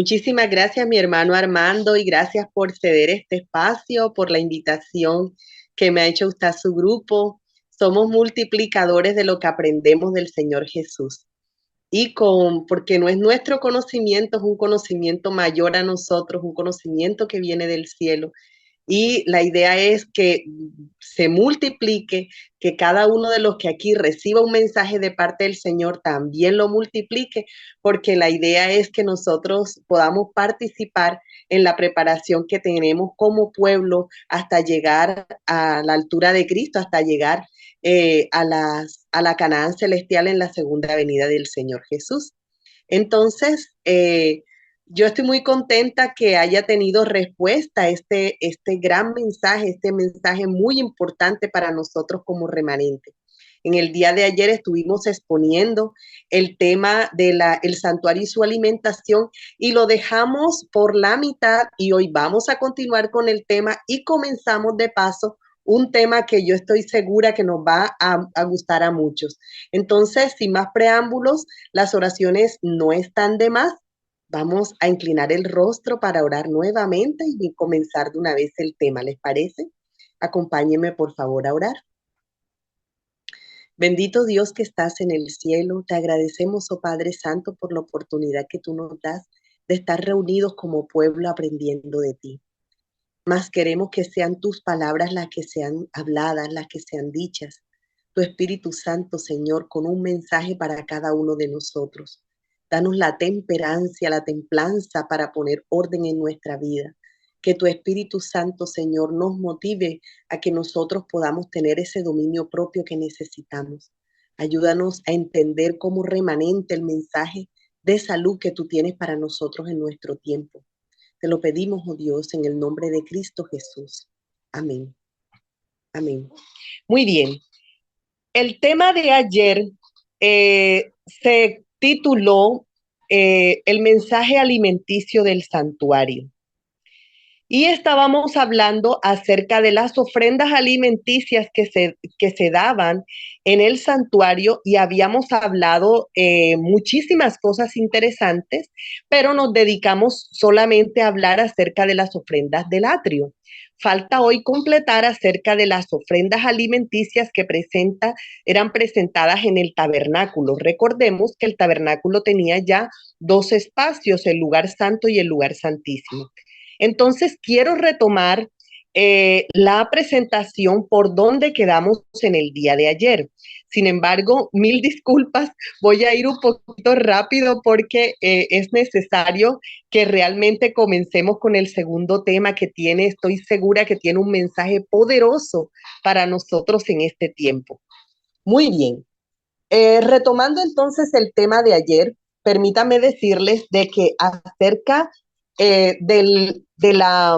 Muchísimas gracias, mi hermano Armando, y gracias por ceder este espacio, por la invitación que me ha hecho usted a su grupo. Somos multiplicadores de lo que aprendemos del Señor Jesús. Porque no es nuestro conocimiento, es un conocimiento mayor a nosotros, un conocimiento que viene del cielo. Y la idea es que se multiplique, que cada uno de los que aquí reciba un mensaje de parte del Señor también lo multiplique, porque la idea es que nosotros podamos participar en la preparación que tenemos como pueblo hasta llegar a la altura de Cristo, hasta llegar a la Canaán celestial en la segunda venida del Señor Jesús. Entonces, yo estoy muy contenta que haya tenido respuesta a este gran mensaje, este mensaje muy importante para nosotros como remanente. En el día de ayer estuvimos exponiendo el tema del santuario y su alimentación y lo dejamos por la mitad y hoy vamos a continuar con el tema y comenzamos de paso un tema que yo estoy segura que nos va a gustar a muchos. Entonces, sin más preámbulos, las oraciones no están de más. Vamos a inclinar el rostro para orar nuevamente y comenzar de una vez el tema, ¿les parece? Acompáñenme por favor a orar. Bendito Dios que estás en el cielo, te agradecemos, oh Padre Santo, por la oportunidad que tú nos das de estar reunidos como pueblo aprendiendo de ti. Más queremos que sean tus palabras las que sean habladas, las que sean dichas. Tu Espíritu Santo, Señor, con un mensaje para cada uno de nosotros. Danos la temperancia, la templanza para poner orden en nuestra vida. Que tu Espíritu Santo, Señor, nos motive a que nosotros podamos tener ese dominio propio que necesitamos. Ayúdanos a entender como remanente el mensaje de salud que tú tienes para nosotros en nuestro tiempo. Te lo pedimos, oh Dios, en el nombre de Cristo Jesús. Amén. Amén. Muy bien. El tema de ayer se tituló El mensaje alimenticio del santuario. Y estábamos hablando acerca de las ofrendas alimenticias que se daban en el santuario y habíamos hablado muchísimas cosas interesantes, pero nos dedicamos solamente a hablar acerca de las ofrendas del atrio. Falta hoy completar acerca de las ofrendas alimenticias que eran presentadas en el tabernáculo. Recordemos que el tabernáculo tenía ya dos espacios, el lugar santo y el lugar santísimo. Entonces, quiero retomar la presentación por donde quedamos en el día de ayer. Sin embargo, mil disculpas, voy a ir un poquito rápido porque es necesario que realmente comencemos con el segundo tema que tiene, estoy segura que tiene un mensaje poderoso para nosotros en este tiempo. Muy bien. Retomando entonces el tema de ayer, permítame decirles de que eh, del, de la,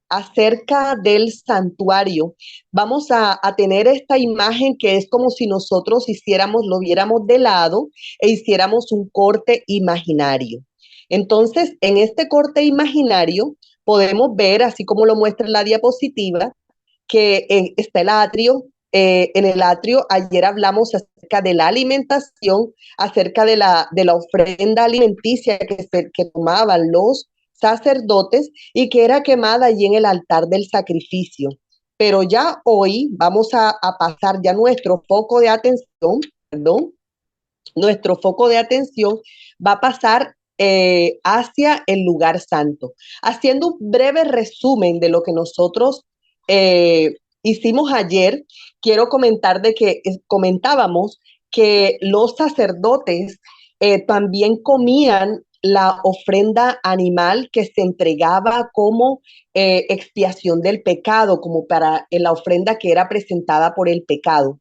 acerca del santuario, vamos a tener esta imagen que es como si nosotros lo viéramos de lado e hiciéramos un corte imaginario. Entonces, en este corte imaginario podemos ver, así como lo muestra la diapositiva, que está el atrio. En el atrio, ayer hablamos acerca de la alimentación, acerca de la ofrenda alimenticia que tomaban los sacerdotes y que era quemada allí en el altar del sacrificio. Pero ya hoy vamos a pasar ya nuestro foco de atención, perdón, nuestro foco de atención va a pasar hacia el lugar santo. Haciendo un breve resumen de lo que nosotros hicimos ayer, quiero comentar de que comentábamos que los sacerdotes también comían la ofrenda animal que se entregaba como expiación del pecado, como para la ofrenda que era presentada por el pecado.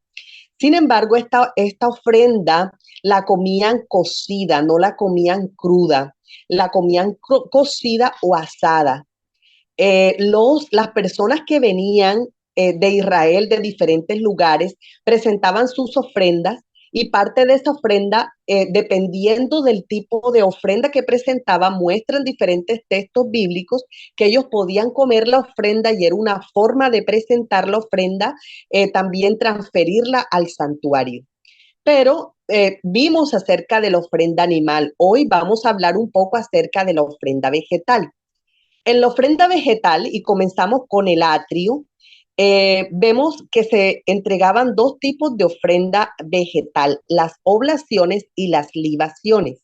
Sin embargo, esta ofrenda la comían cocida, no la comían cruda, la comían cocida o asada. Las personas que venían de Israel, de diferentes lugares, presentaban sus ofrendas y parte de esa ofrenda, dependiendo del tipo de ofrenda que presentaba, muestran diferentes textos bíblicos que ellos podían comer la ofrenda y era una forma de presentar la ofrenda, también transferirla al santuario. Pero vimos acerca de la ofrenda animal. Hoy vamos a hablar un poco acerca de la ofrenda vegetal. En la ofrenda vegetal, y comenzamos con el atrio, vemos que se entregaban dos tipos de ofrenda vegetal, las oblaciones y las libaciones.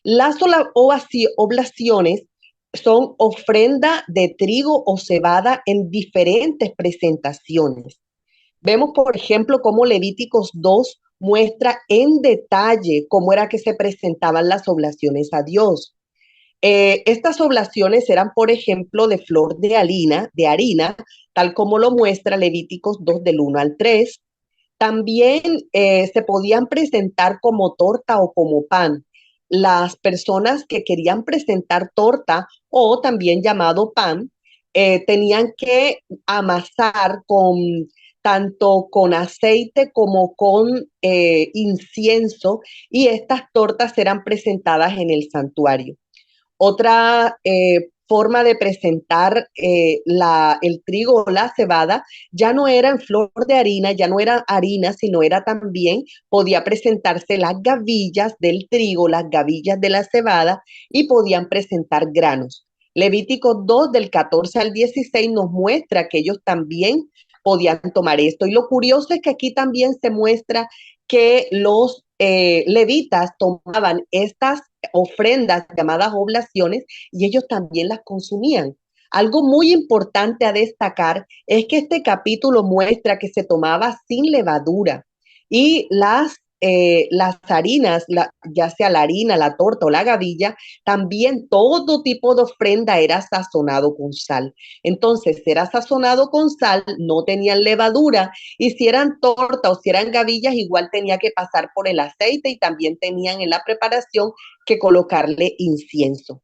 Las oblaciones son ofrenda de trigo o cebada en diferentes presentaciones. Vemos, por ejemplo, cómo Levíticos 2 muestra en detalle cómo era que se presentaban las oblaciones a Dios. Estas oblaciones eran, por ejemplo, de flor de harina, tal como lo muestra Levíticos 2 del 1 al 3. También se podían presentar como torta o como pan. Las personas que querían presentar torta o también llamado pan, tenían que amasar tanto con aceite como con incienso, y estas tortas eran presentadas en el santuario. Otra forma de presentar el trigo o la cebada ya no era en flor de harina, ya no era harina, sino era también, podía presentarse las gavillas del trigo, las gavillas de la cebada, y podían presentar granos. Levítico 2 del 14 al 16 nos muestra que ellos también podían tomar esto. Y lo curioso es que aquí también se muestra que los levitas tomaban estas ofrendas llamadas oblaciones y ellos también las consumían. Algo muy importante a destacar es que este capítulo muestra que se tomaba sin levadura, y las harinas, ya sea la harina, la torta o la gavilla, también todo tipo de ofrenda era sazonado con sal. Entonces era sazonado con sal, no tenían levadura, y si eran torta o si eran gavillas, igual tenía que pasar por el aceite, y también tenían en la preparación que colocarle incienso.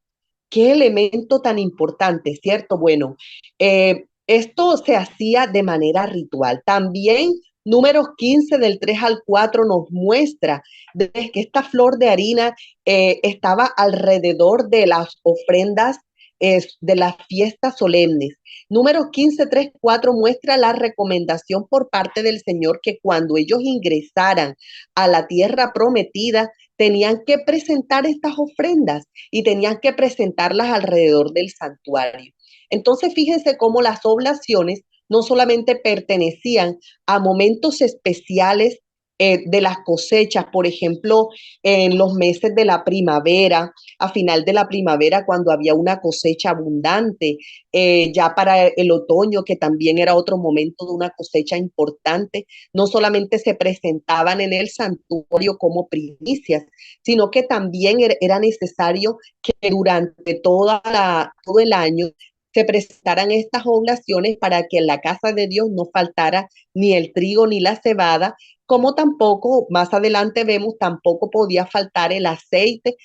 Qué elemento tan importante, ¿cierto? Bueno, esto se hacía de manera ritual. También Números 15 del 3 al 4 nos muestra que esta flor de harina estaba alrededor de las ofrendas de las fiestas solemnes. Números 15, 3, 4 muestra la recomendación por parte del Señor que cuando ellos ingresaran a la tierra prometida, tenían que presentar estas ofrendas y tenían que presentarlas alrededor del santuario. Entonces, fíjense cómo las oblaciones no solamente pertenecían a momentos especiales de las cosechas, por ejemplo, en los meses de la primavera, a final de la primavera, cuando había una cosecha abundante, ya para el otoño, que también era otro momento de una cosecha importante, no solamente se presentaban en el santuario como primicias, sino que también era necesario que durante todo el año se presentaran estas oblaciones para que en la casa de Dios no faltara ni el trigo ni la cebada, como tampoco, más adelante vemos, tampoco podía faltar el aceite,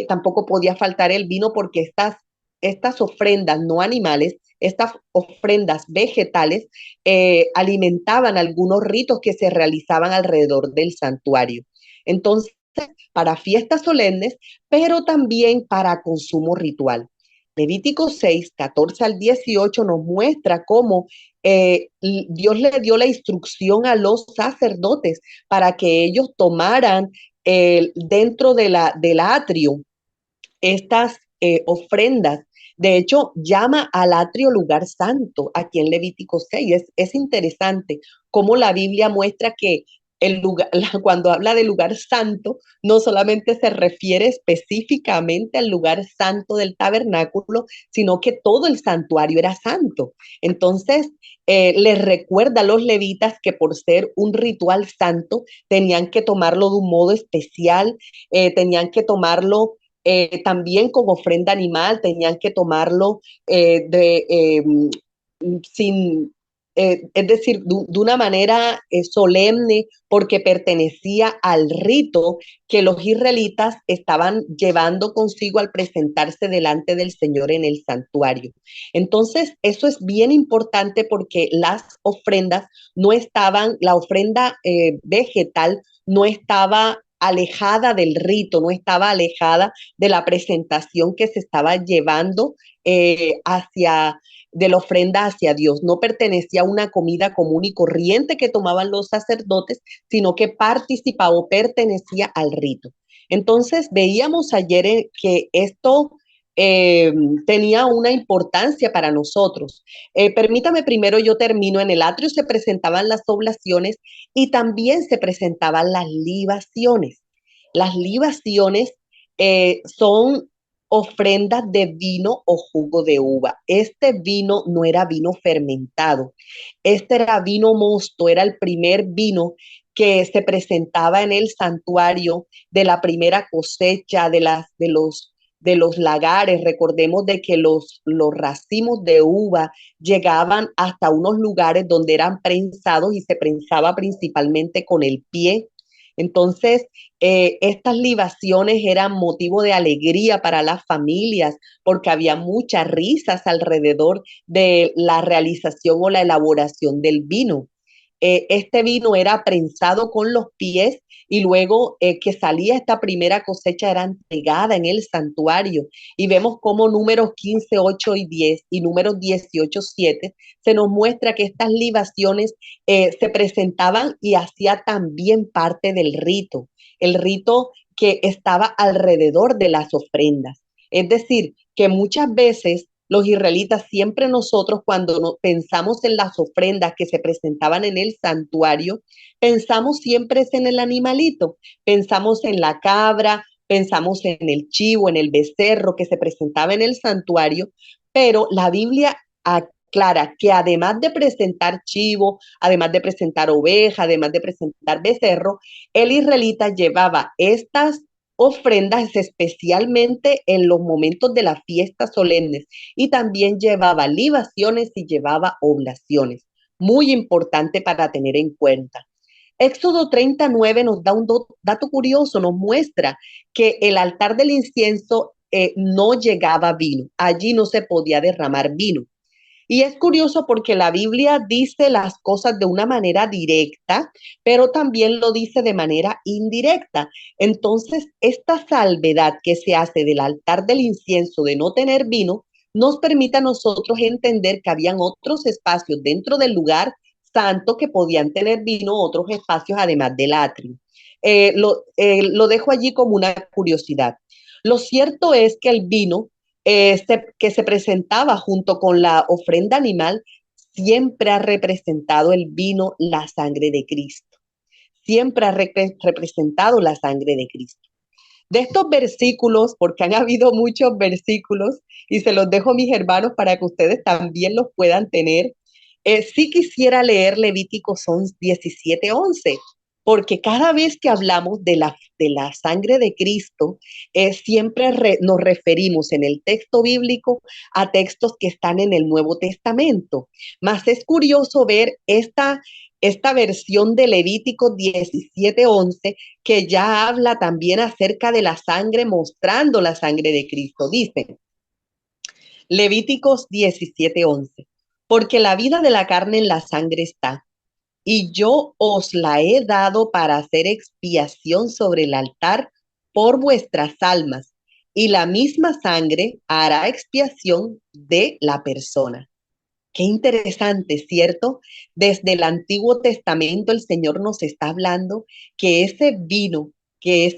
tampoco podía faltar el vino, porque estas ofrendas no animales, estas ofrendas vegetales, alimentaban algunos ritos que se realizaban alrededor del santuario. Entonces, para fiestas solemnes, pero también para consumo ritual. Levítico 6, 14 al 18 nos muestra cómo Dios le dio la instrucción a los sacerdotes para que ellos tomaran dentro del atrio estas ofrendas. De hecho, llama al atrio lugar santo aquí en Levítico 6. Es interesante cómo la Biblia muestra que el lugar, cuando habla de lugar santo, no solamente se refiere específicamente al lugar santo del tabernáculo, sino que todo el santuario era santo. Entonces, les recuerda a los levitas que por ser un ritual santo, tenían que tomarlo de un modo especial, tenían que tomarlo también con ofrenda animal, tenían que tomarlo sin, es decir, de una manera solemne, porque pertenecía al rito que los israelitas estaban llevando consigo al presentarse delante del Señor en el santuario. Entonces, eso es bien importante, porque las ofrendas no estaban, la ofrenda vegetal no estaba alejada del rito, no estaba alejada de la presentación que se estaba llevando hacia de la ofrenda hacia Dios. No pertenecía a una comida común y corriente que tomaban los sacerdotes, sino que participaba o pertenecía al rito. Entonces, veíamos ayer que esto eh, tenía una importancia para nosotros. Permítame primero, yo termino. En el atrio se presentaban las oblaciones y también se presentaban las libaciones. Las libaciones son ofrendas de vino o jugo de uva. Este vino no era vino fermentado, este era vino mosto, era el primer vino que se presentaba en el santuario de la primera cosecha de los lagares. Recordemos de que los racimos de uva llegaban hasta unos lugares donde eran prensados y se prensaba principalmente con el pie. Entonces, estas libaciones eran motivo de alegría para las familias porque había muchas risas alrededor de la realización o la elaboración del vino. Este vino era prensado con los pies y luego que salía esta primera cosecha era entregada en el santuario. Y vemos cómo números 15, 8 y 10 y números 18, 7 se nos muestra que estas libaciones se presentaban y hacía también parte del rito, el rito que estaba alrededor de las ofrendas. Es decir, que muchas veces los israelitas, siempre nosotros cuando pensamos en las ofrendas que se presentaban en el santuario, pensamos siempre en el animalito, pensamos en la cabra, pensamos en el chivo, en el becerro que se presentaba en el santuario, pero la Biblia aclara que además de presentar chivo, además de presentar oveja, además de presentar becerro, el israelita llevaba estas ofrendas especialmente en los momentos de las fiestas solemnes y también llevaba libaciones y llevaba oblaciones. Muy importante para tener en cuenta. Éxodo 39 nos da un dato curioso, nos muestra que el altar del incienso no llegaba vino, allí no se podía derramar vino. Y es curioso porque la Biblia dice las cosas de una manera directa, pero también lo dice de manera indirecta. Entonces, esta salvedad que se hace del altar del incienso de no tener vino, nos permite a nosotros entender que habían otros espacios dentro del lugar santo que podían tener vino, otros espacios además del atrio. Lo dejo allí como una curiosidad. Lo cierto es que el vino que se presentaba junto con la ofrenda animal, siempre ha representado el vino, la sangre de Cristo. Siempre ha representado la sangre de Cristo. De estos versículos, porque han habido muchos versículos, y se los dejo a mis hermanos para que ustedes también los puedan tener, sí quisiera leer Levítico 17:11, porque cada vez que hablamos de la sangre de Cristo, siempre nos referimos en el texto bíblico a textos que están en el Nuevo Testamento. Mas es curioso ver esta versión de Levítico 17:11 que ya habla también acerca de la sangre, mostrando la sangre de Cristo. Dice, Levíticos 17:11, porque la vida de la carne en la sangre está, y yo os la he dado para hacer expiación sobre el altar por vuestras almas, y la misma sangre hará expiación de la persona. Qué interesante, ¿cierto? Desde el Antiguo Testamento el Señor nos está hablando que ese vino que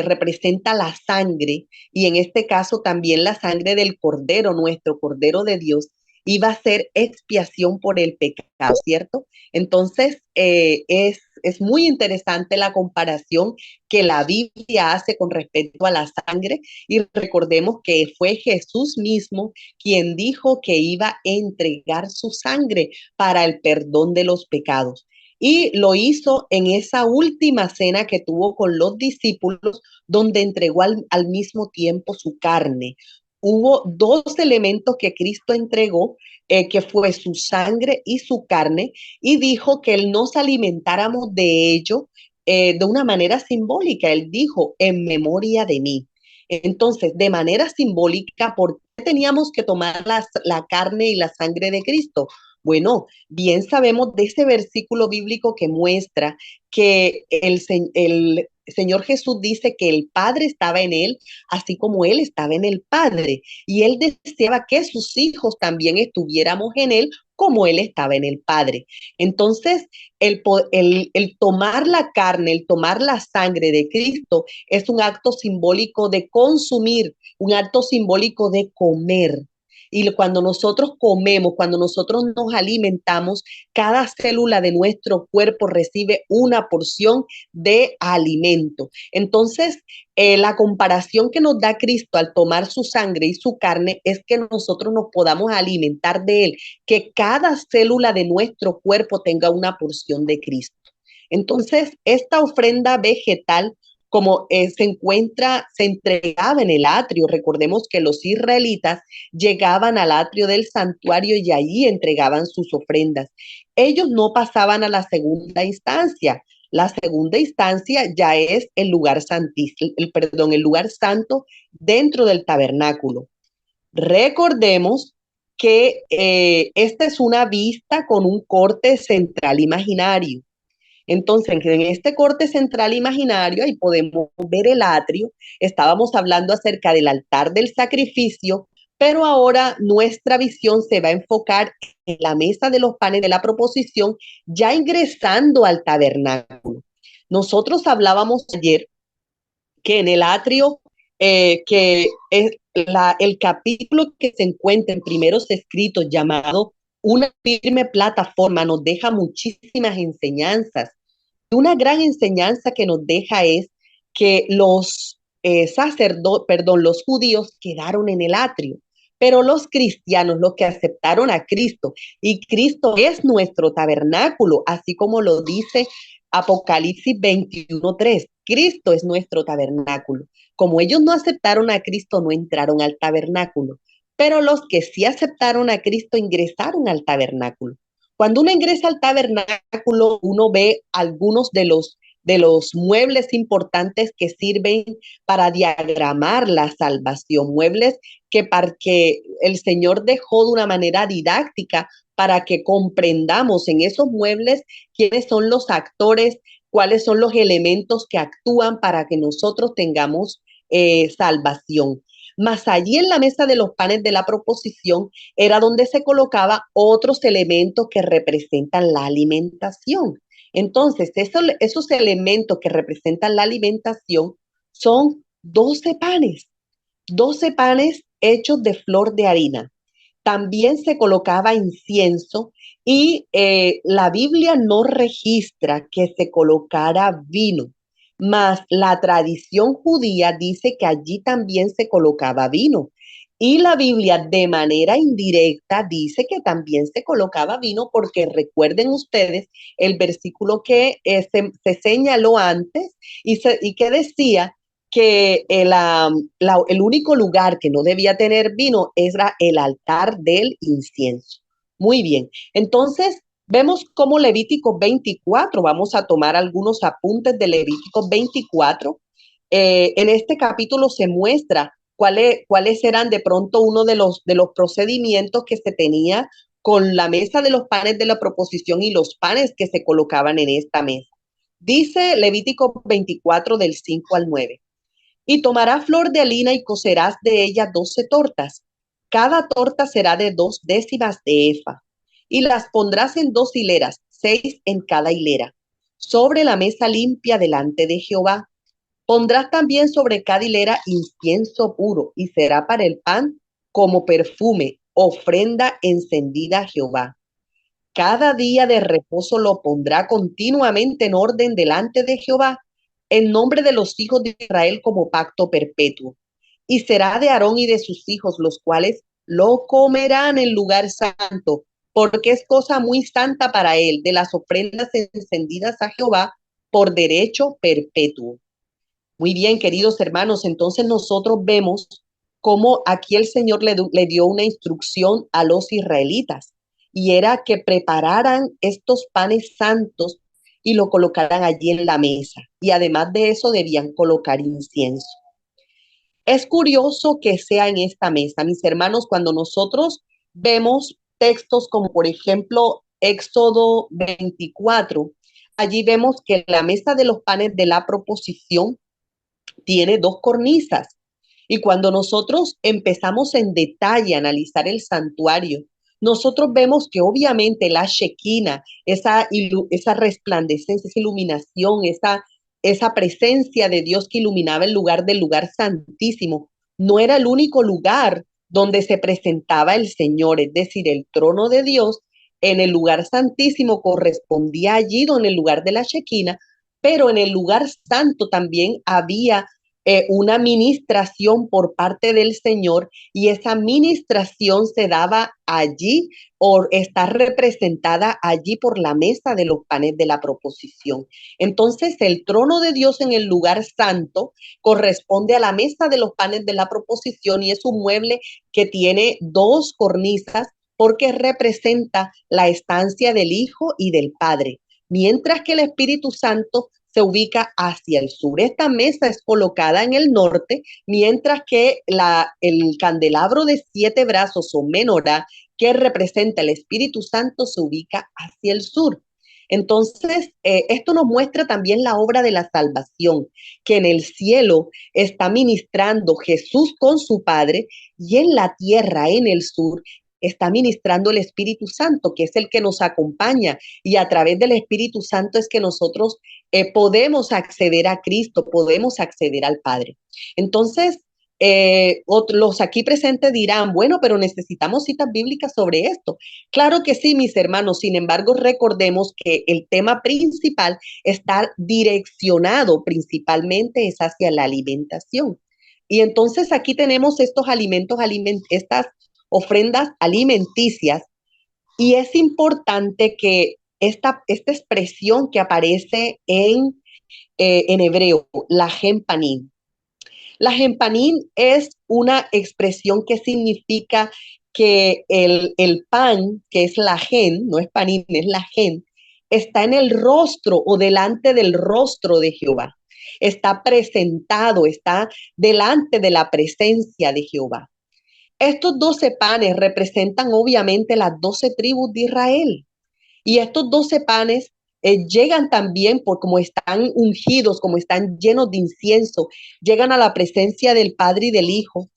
representa la sangre, y en este caso también la sangre del Cordero, nuestro Cordero de Dios, iba a ser expiación por el pecado, ¿cierto? Entonces, es muy interesante la comparación que la Biblia hace con respecto a la sangre, y recordemos que fue Jesús mismo quien dijo que iba a entregar su sangre para el perdón de los pecados. Y lo hizo en esa última cena que tuvo con los discípulos, donde entregó al mismo tiempo su carne. Hubo dos elementos que Cristo entregó, que fue su sangre y su carne, y dijo que Él nos alimentáramos de ello de una manera simbólica. Él dijo, en memoria de mí. Entonces, de manera simbólica, ¿por qué teníamos que tomar la carne y la sangre de Cristo? Bueno, bien sabemos de ese versículo bíblico que muestra que el Señor Jesús dice que el Padre estaba en él, así como él estaba en el Padre. Y él deseaba que sus hijos también estuviéramos en él, como él estaba en el Padre. Entonces, el tomar la carne, el tomar la sangre de Cristo es un acto simbólico de consumir, un acto simbólico de comer. Y cuando nosotros comemos, cuando nosotros nos alimentamos, cada célula de nuestro cuerpo recibe una porción de alimento. Entonces, la comparación que nos da Cristo al tomar su sangre y su carne es que nosotros nos podamos alimentar de él, que cada célula de nuestro cuerpo tenga una porción de Cristo. Entonces, esta ofrenda vegetal como se entregaba en el atrio. Recordemos que los israelitas llegaban al atrio del santuario y allí entregaban sus ofrendas. Ellos no pasaban a la segunda instancia. La segunda instancia ya es el lugar santísimo, el lugar santo dentro del tabernáculo. Recordemos que esta es una vista con un corte central imaginario. Entonces, en este corte central imaginario, ahí podemos ver el atrio. Estábamos hablando acerca del altar del sacrificio, pero ahora nuestra visión se va a enfocar en la mesa de los panes de la proposición, ya ingresando al tabernáculo. Nosotros hablábamos ayer que en el atrio, que es el capítulo que se encuentra en primeros escritos llamado Una firme plataforma, nos deja muchísimas enseñanzas. Una gran enseñanza que nos deja es que los los judíos quedaron en el atrio, pero los cristianos, los que aceptaron a Cristo, y Cristo es nuestro tabernáculo, así como lo dice Apocalipsis 21:3. Cristo es nuestro tabernáculo. Como ellos no aceptaron a Cristo, no entraron al tabernáculo, pero los que sí aceptaron a Cristo ingresaron al tabernáculo. Cuando uno ingresa al tabernáculo, uno ve algunos de los muebles importantes que sirven para diagramar la salvación, muebles que el Señor dejó de una manera didáctica para que comprendamos en esos muebles quiénes son los actores, cuáles son los elementos que actúan para que nosotros tengamos salvación. Más allí en la mesa de los panes de la proposición era donde se colocaba otros elementos que representan la alimentación. Entonces, esos elementos que representan la alimentación son 12 panes hechos de flor de harina. También se colocaba incienso y la Biblia no registra que se colocara vino, mas la tradición judía dice que allí también se colocaba vino. Y la Biblia de manera indirecta dice que también se colocaba vino porque recuerden ustedes el versículo que se señaló antes y que decía que el único lugar que no debía tener vino era el altar del incienso. Muy bien, entonces vemos cómo Levítico 24, vamos a tomar algunos apuntes de Levítico 24. En este capítulo se muestra cuáles eran de pronto uno de los procedimientos que se tenía con la mesa de los panes de la proposición y los panes que se colocaban en esta mesa. Dice Levítico 24 del 5 al 9. Y tomarás flor de harina y cocerás de ella 12 tortas. Cada torta será de 2 décimas de efa. Y las pondrás en 2 hileras, 6 en cada hilera, sobre la mesa limpia delante de Jehová. Pondrás también sobre cada hilera incienso puro, y será para el pan como perfume, ofrenda encendida a Jehová. Cada día de reposo lo pondrá continuamente en orden delante de Jehová, en nombre de los hijos de Israel como pacto perpetuo. Y será de Aarón y de sus hijos, los cuales lo comerán en lugar santo, porque es cosa muy santa para él, de las ofrendas encendidas a Jehová por derecho perpetuo. Muy bien, queridos hermanos, entonces nosotros vemos cómo aquí el Señor le dio una instrucción a los israelitas y era que prepararan estos panes santos y lo colocaran allí en la mesa. Y además de eso debían colocar incienso. Es curioso que sea en esta mesa, mis hermanos, cuando nosotros vemos textos como por ejemplo Éxodo 24, allí vemos que la mesa de los panes de la proposición tiene dos cornisas. Y cuando nosotros empezamos en detalle a analizar el santuario, nosotros vemos que obviamente la Shekinah, esa resplandecencia, esa iluminación, esa presencia de Dios que iluminaba el lugar del lugar santísimo, no era el único lugar donde se presentaba el Señor, es decir, el trono de Dios en el lugar santísimo correspondía allí donde el lugar de la Shekinah, pero en el lugar santo también había una ministración por parte del Señor, y esa ministración se daba allí o está representada allí por la mesa de los panes de la proposición. Entonces, el trono de Dios en el lugar santo corresponde a la mesa de los panes de la proposición, y es un mueble que tiene dos cornisas porque representa la estancia del Hijo y del Padre, mientras que el Espíritu Santo se ubica hacia el sur. Esta mesa es colocada en el norte, mientras que el candelabro de 7 brazos o menorá, que representa el Espíritu Santo, se ubica hacia el sur. Entonces, esto nos muestra también la obra de la salvación, que en el cielo está ministrando Jesús con su Padre, y en la tierra, en el sur, está ministrando el Espíritu Santo, que es el que nos acompaña, y a través del Espíritu Santo es que nosotros podemos acceder a Cristo, podemos acceder al Padre. Entonces, los aquí presentes dirán, bueno, pero necesitamos citas bíblicas sobre esto. Claro que sí, mis hermanos. Sin embargo, recordemos que el tema principal está direccionado principalmente es hacia la alimentación. Y entonces aquí tenemos estos alimentos, estas ofrendas alimenticias, y es importante que esta expresión que aparece en hebreo, la gempanín. La gempanín es una expresión que significa que el pan, que es la gen, no es panín, es la gen, está en el rostro o delante del rostro de Jehová. Está presentado, está delante de la presencia de Jehová. Estos 12 panes representan obviamente las 12 tribus de Israel. Y estos 12 panes llegan también por como están ungidos, como están llenos de incienso, llegan a la presencia del Padre y del Hijo,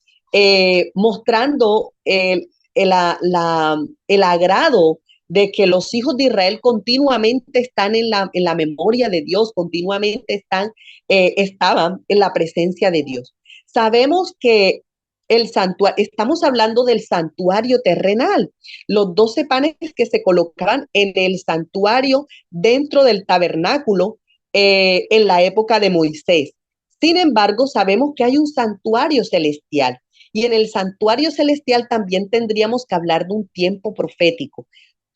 mostrando el agrado de que los hijos de Israel continuamente están en la memoria de Dios, continuamente estaban en la presencia de Dios. Sabemos que el santuario, estamos hablando del santuario terrenal, los 12 panes que se colocaban en el santuario dentro del tabernáculo en la época de Moisés. Sin embargo, sabemos que hay un santuario celestial, y en el santuario celestial también tendríamos que hablar de un tiempo profético.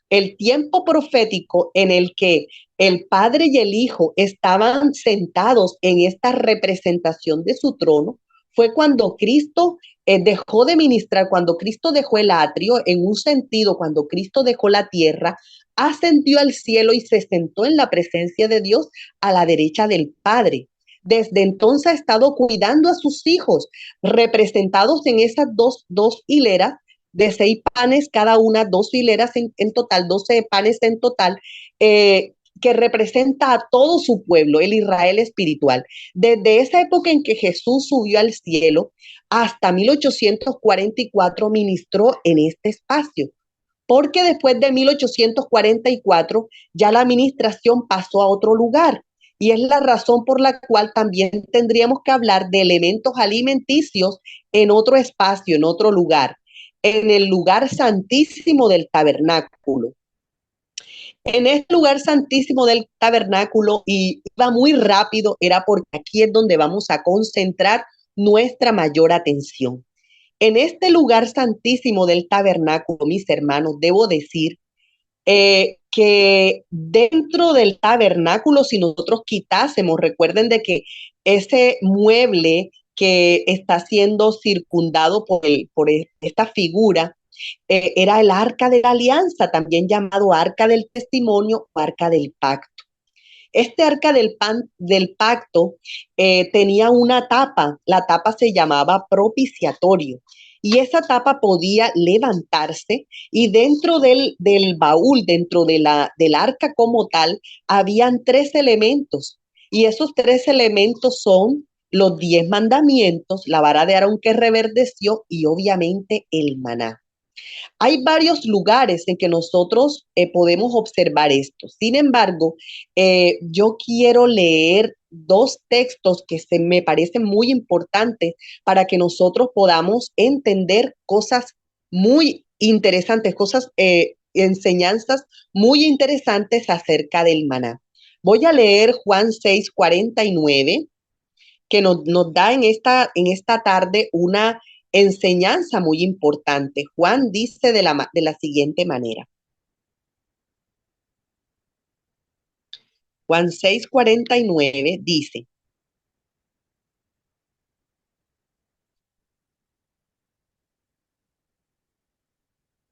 El tiempo profético en el que el Padre y el Hijo estaban sentados en esta representación de su trono fue cuando Cristo dejó de ministrar, cuando Cristo dejó el atrio, en un sentido, cuando Cristo dejó la tierra, ascendió al cielo y se sentó en la presencia de Dios a la derecha del Padre. Desde entonces ha estado cuidando a sus hijos, representados en esas dos hileras de 6 panes, cada una 2 hileras en total, 12 panes en total, que representa a todo su pueblo, el Israel espiritual. Desde esa época en que Jesús subió al cielo hasta 1844 ministró en este espacio, porque después de 1844 ya la administración pasó a otro lugar. Y es la razón por la cual también tendríamos que hablar de elementos alimenticios en otro espacio, en otro lugar, en el lugar santísimo del tabernáculo. En este lugar santísimo del tabernáculo, y iba muy rápido, era porque aquí es donde vamos a concentrar nuestra mayor atención. En este lugar santísimo del tabernáculo, mis hermanos, debo decir que dentro del tabernáculo, si nosotros quitásemos, recuerden de que ese mueble que está siendo circundado por esta figura, era el arca de la alianza, también llamado arca del testimonio o arca del pacto. Este arca del pacto tenía una tapa, la tapa se llamaba propiciatorio, y esa tapa podía levantarse y dentro del baúl, dentro del arca como tal, habían tres elementos y esos tres elementos son los 10 mandamientos, la vara de Aarón que reverdeció y obviamente el maná. Hay varios lugares en que nosotros podemos observar esto. Sin embargo, yo quiero leer dos textos que me parecen muy importantes para que nosotros podamos entender cosas muy interesantes, enseñanzas muy interesantes acerca del maná. Voy a leer Juan 6:49 que nos da en esta tarde una enseñanza muy importante. Juan dice de la siguiente manera. Juan 6:49 dice,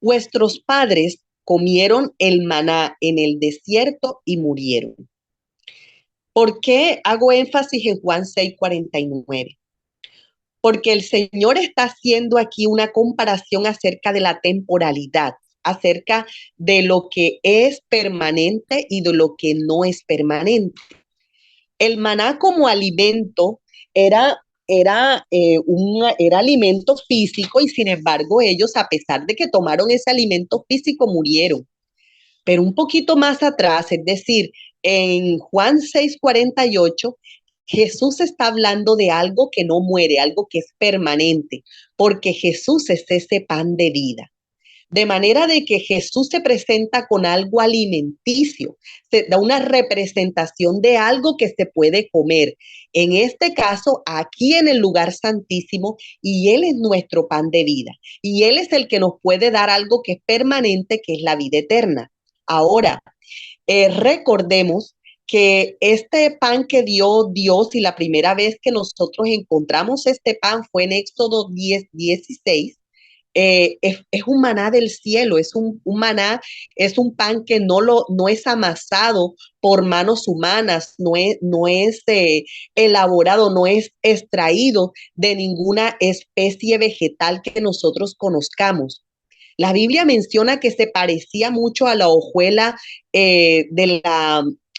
vuestros padres comieron el maná en el desierto y murieron. ¿Por qué hago énfasis en Juan 6:49? Porque el Señor está haciendo aquí una comparación acerca de la temporalidad, acerca de lo que es permanente y de lo que no es permanente. El maná como alimento era alimento físico y sin embargo ellos, a pesar de que tomaron ese alimento físico, murieron. Pero un poquito más atrás, es decir, en Juan 6:48, Jesús está hablando de algo que no muere, algo que es permanente, porque Jesús es ese pan de vida. De manera de que Jesús se presenta con algo alimenticio, se da una representación de algo que se puede comer. En este caso, aquí en el lugar santísimo, y Él es nuestro pan de vida. Y Él es el que nos puede dar algo que es permanente, que es la vida eterna. Ahora, recordemos que este pan que dio Dios y la primera vez que nosotros encontramos este pan fue en Éxodo 10:16. Es un maná del cielo, es un maná, es un pan que no es amasado por manos humanas, no es elaborado, no es extraído de ninguna especie vegetal que nosotros conozcamos. La Biblia menciona que se parecía mucho a la hojuela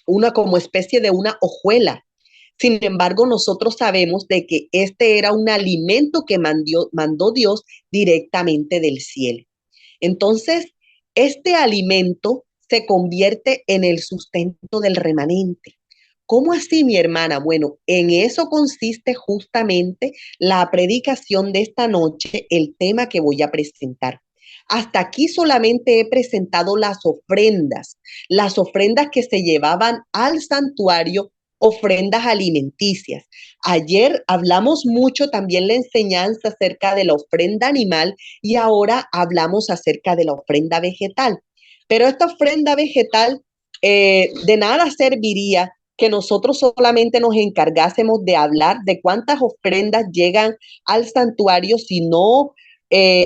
una como especie de una hojuela. Sin embargo, nosotros sabemos de que este era un alimento que mandó Dios directamente del cielo. Entonces, este alimento se convierte en el sustento del remanente. ¿Cómo así, mi hermana? Bueno, en eso consiste justamente la predicación de esta noche, el tema que voy a presentar. Hasta aquí solamente he presentado las ofrendas que se llevaban al santuario, ofrendas alimenticias. Ayer hablamos mucho también la enseñanza acerca de la ofrenda animal y ahora hablamos acerca de la ofrenda vegetal. Pero esta ofrenda vegetal de nada serviría que nosotros solamente nos encargásemos de hablar de cuántas ofrendas llegan al santuario si no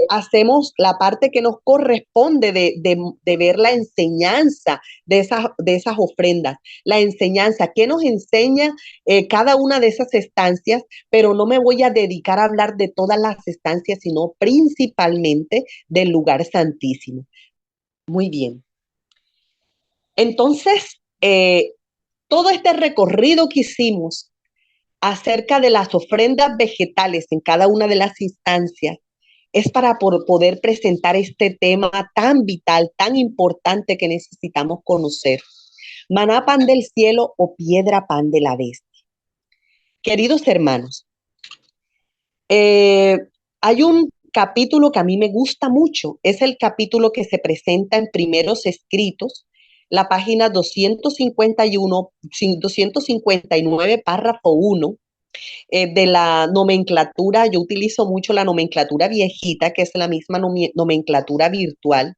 hacemos la parte que nos corresponde de ver la enseñanza de esas ofrendas, la enseñanza, que nos enseña cada una de esas estancias, pero no me voy a dedicar a hablar de todas las estancias, sino principalmente del lugar santísimo. Muy bien. Entonces, todo este recorrido que hicimos acerca de las ofrendas vegetales en cada una de las instancias es para poder presentar este tema tan vital, tan importante que necesitamos conocer. Maná pan del cielo o piedra pan de la bestia. Queridos hermanos, eh, hay un capítulo que a mí me gusta mucho, es el capítulo que se presenta en Primeros Escritos, la página 259, párrafo 1, de la nomenclatura. Yo utilizo mucho la nomenclatura viejita, que es la misma nomenclatura virtual.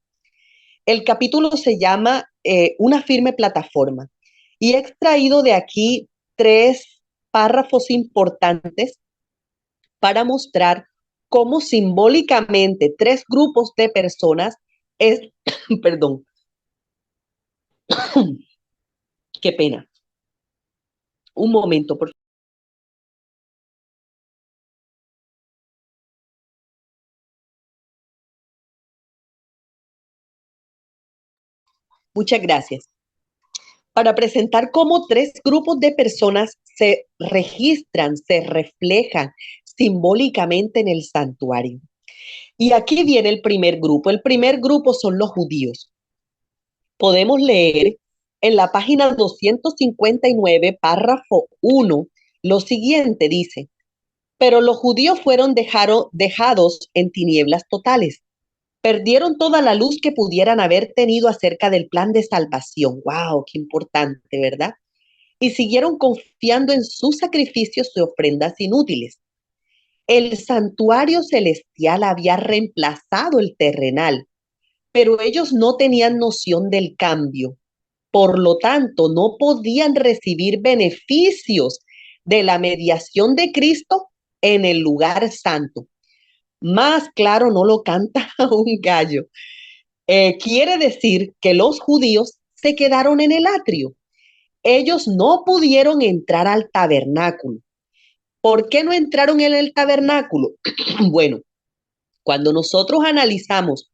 El capítulo se llama Una firme plataforma y he extraído de aquí tres párrafos importantes para mostrar cómo simbólicamente tres grupos de personas es, perdón, qué pena, un momento, por Muchas gracias. Para presentar cómo tres grupos de personas se registran, se reflejan simbólicamente en el santuario. Y aquí viene el primer grupo. El primer grupo son los judíos. Podemos leer en la página 259, párrafo 1, lo siguiente dice: pero los judíos fueron dejados en tinieblas totales. Perdieron toda la luz que pudieran haber tenido acerca del plan de salvación. ¡Wow! ¡Qué importante!, ¿verdad? Y siguieron confiando en sus sacrificios y ofrendas inútiles. El santuario celestial había reemplazado el terrenal, pero ellos no tenían noción del cambio. Por lo tanto, no podían recibir beneficios de la mediación de Cristo en el lugar santo. Más claro no lo canta un gallo. Quiere decir que los judíos se quedaron en el atrio. Ellos no pudieron entrar al tabernáculo. ¿Por qué no entraron en el tabernáculo? Bueno, cuando nosotros analizamos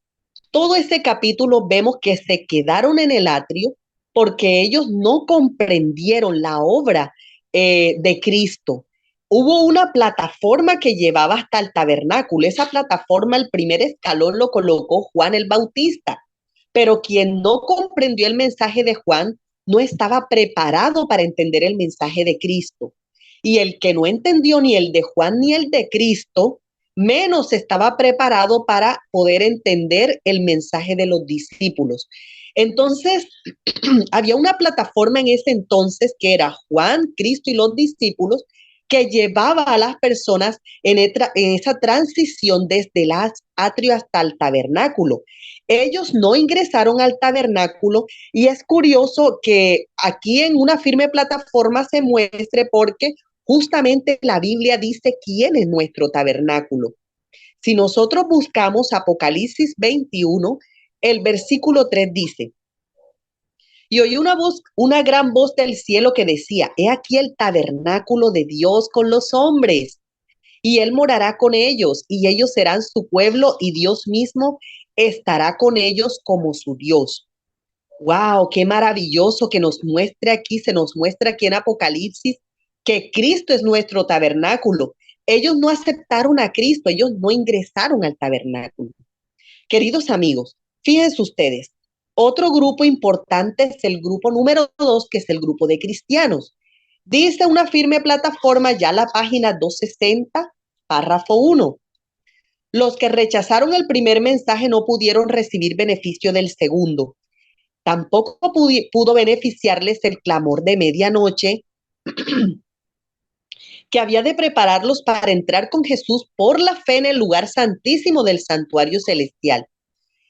todo ese capítulo, vemos que se quedaron en el atrio porque ellos no comprendieron la obra de Cristo. Hubo una plataforma que llevaba hasta el tabernáculo. Esa plataforma, el primer escalón lo colocó Juan el Bautista, pero quien no comprendió el mensaje de Juan no estaba preparado para entender el mensaje de Cristo. Y el que no entendió ni el de Juan ni el de Cristo, menos estaba preparado para poder entender el mensaje de los discípulos. Entonces, había una plataforma en ese entonces que era Juan, Cristo y los discípulos, que llevaba a las personas en esa transición desde el atrio hasta el tabernáculo. Ellos no ingresaron al tabernáculo y es curioso que aquí en una firme plataforma se muestre porque justamente la Biblia dice quién es nuestro tabernáculo. Si nosotros buscamos Apocalipsis 21, el versículo 3 dice: y oí una voz, una gran voz del cielo que decía: he aquí el tabernáculo de Dios con los hombres, y él morará con ellos, y ellos serán su pueblo, y Dios mismo estará con ellos como su Dios. Wow, qué maravilloso que nos muestre aquí, se nos muestra aquí en Apocalipsis que Cristo es nuestro tabernáculo. Ellos no aceptaron a Cristo, ellos no ingresaron al tabernáculo. Queridos amigos, fíjense ustedes, otro grupo importante es el grupo número 2, que es el grupo de cristianos. Dice una firme plataforma, ya la página 260, párrafo 1. Los que rechazaron el primer mensaje no pudieron recibir beneficio del segundo. Tampoco pudo beneficiarles el clamor de medianoche que había de prepararlos para entrar con Jesús por la fe en el lugar santísimo del santuario celestial.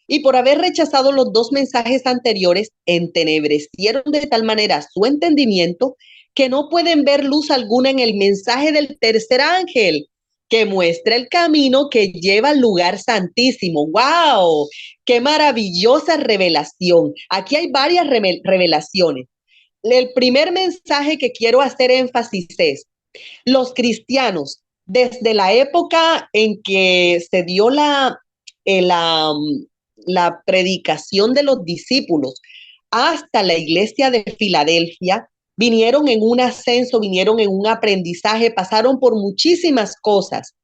Y por haber rechazado los dos mensajes anteriores, entenebrecieron de tal manera su entendimiento que no pueden ver luz alguna en el mensaje del tercer ángel, que muestra el camino que lleva al lugar santísimo. ¡Wow! ¡Qué maravillosa revelación! Aquí hay varias revelaciones. El primer mensaje que quiero hacer énfasis es: los cristianos, desde la época en que se dio eh, la, la predicación de los discípulos hasta la iglesia de Filadelfia, vinieron en un ascenso, vinieron en un aprendizaje, pasaron por muchísimas cosas.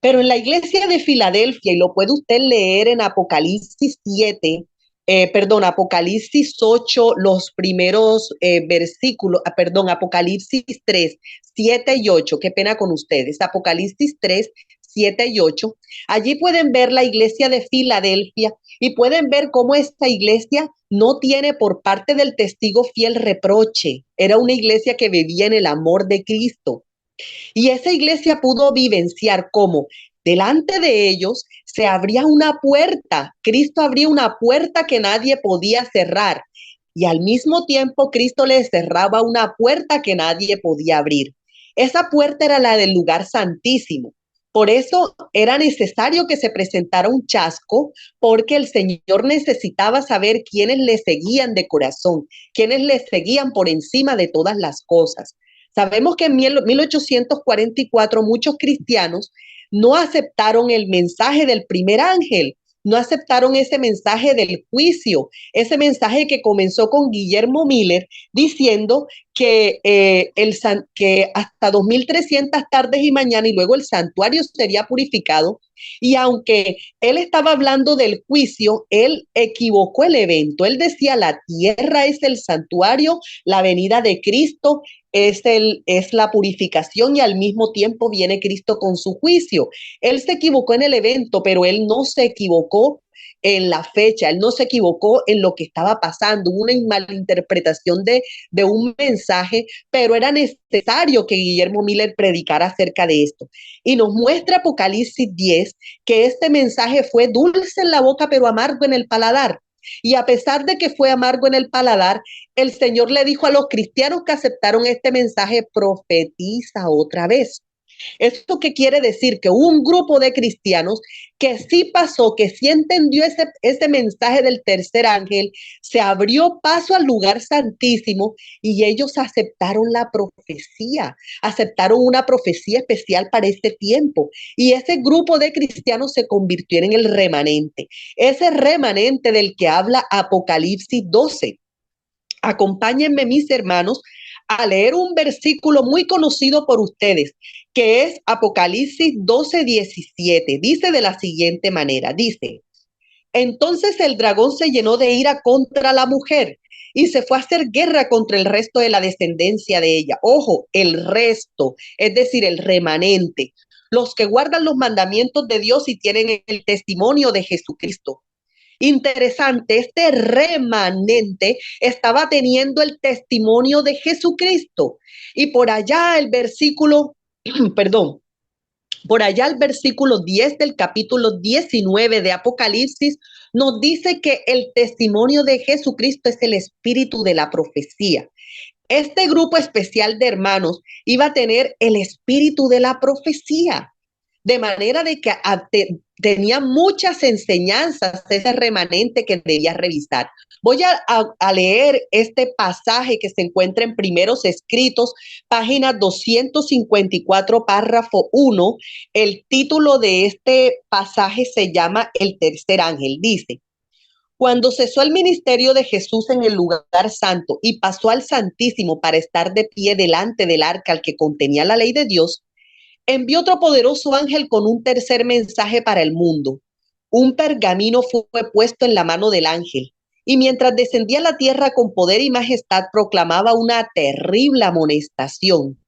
Pero en la iglesia de Filadelfia, y lo puede usted leer en Apocalipsis 7, Apocalipsis 8, los primeros versículos, Apocalipsis 3, 7 y 8, qué pena con ustedes, Apocalipsis 3, 7 y 8, allí pueden ver la iglesia de Filadelfia y pueden ver cómo esta iglesia no tiene por parte del testigo fiel reproche. Era una iglesia que vivía en el amor de Cristo. Y esa iglesia pudo vivenciar cómo delante de ellos se abría una puerta. Cristo abría una puerta que nadie podía cerrar. Y al mismo tiempo Cristo les cerraba una puerta que nadie podía abrir. Esa puerta era la del lugar santísimo. Por eso era necesario que se presentara un chasco, porque el Señor necesitaba saber quiénes le seguían de corazón, quiénes le seguían por encima de todas las cosas. Sabemos que en 1844 muchos cristianos no aceptaron el mensaje del primer ángel, no aceptaron ese mensaje del juicio, ese mensaje que comenzó con Guillermo Miller diciendo que hasta 2300 tardes y mañana y luego el santuario sería purificado. Y aunque él estaba hablando del juicio, él equivocó el evento. Él decía, la tierra es el santuario, la venida de Cristo es la purificación y al mismo tiempo viene Cristo con su juicio. Él se equivocó en el evento, pero él no se equivocó en la fecha, él no se equivocó en lo que estaba pasando, hubo una malinterpretación de un mensaje, pero era necesario que Guillermo Miller predicara acerca de esto. Y nos muestra Apocalipsis 10 que este mensaje fue dulce en la boca, pero amargo en el paladar. Y a pesar de que fue amargo en el paladar, el Señor le dijo a los cristianos que aceptaron este mensaje, profetiza otra vez. ¿Esto qué quiere decir? Que hubo un grupo de cristianos que sí pasó, que sí entendió ese mensaje del tercer ángel, se abrió paso al lugar santísimo y ellos aceptaron la profecía, aceptaron una profecía especial para este tiempo. Y ese grupo de cristianos se convirtió en el remanente, ese remanente del que habla Apocalipsis 12. Acompáñenme, mis hermanos, a leer un versículo muy conocido por ustedes, que es Apocalipsis 12:17. Dice de la siguiente manera, dice, entonces el dragón se llenó de ira contra la mujer y se fue a hacer guerra contra el resto de la descendencia de ella. Ojo, el resto, es decir, el remanente, los que guardan los mandamientos de Dios y tienen el testimonio de Jesucristo. Interesante, este remanente estaba teniendo el testimonio de Jesucristo. Y por allá el versículo, perdón, por allá el versículo 10 del capítulo 19 de Apocalipsis nos dice que el testimonio de Jesucristo es el espíritu de la profecía. Este grupo especial de hermanos iba a tener el espíritu de la profecía, de manera de que tenía muchas enseñanzas ese remanente que debía revisar. Voy a leer este pasaje que se encuentra en Primeros Escritos, página 254, párrafo 1. El título de este pasaje se llama El tercer ángel. Dice, cuando cesó el ministerio de Jesús en el lugar santo y pasó al Santísimo para estar de pie delante del arca al que contenía la ley de Dios, envió otro poderoso ángel con un tercer mensaje para el mundo. Un pergamino fue puesto en la mano del ángel y mientras descendía a la tierra con poder y majestad proclamaba una terrible amonestación,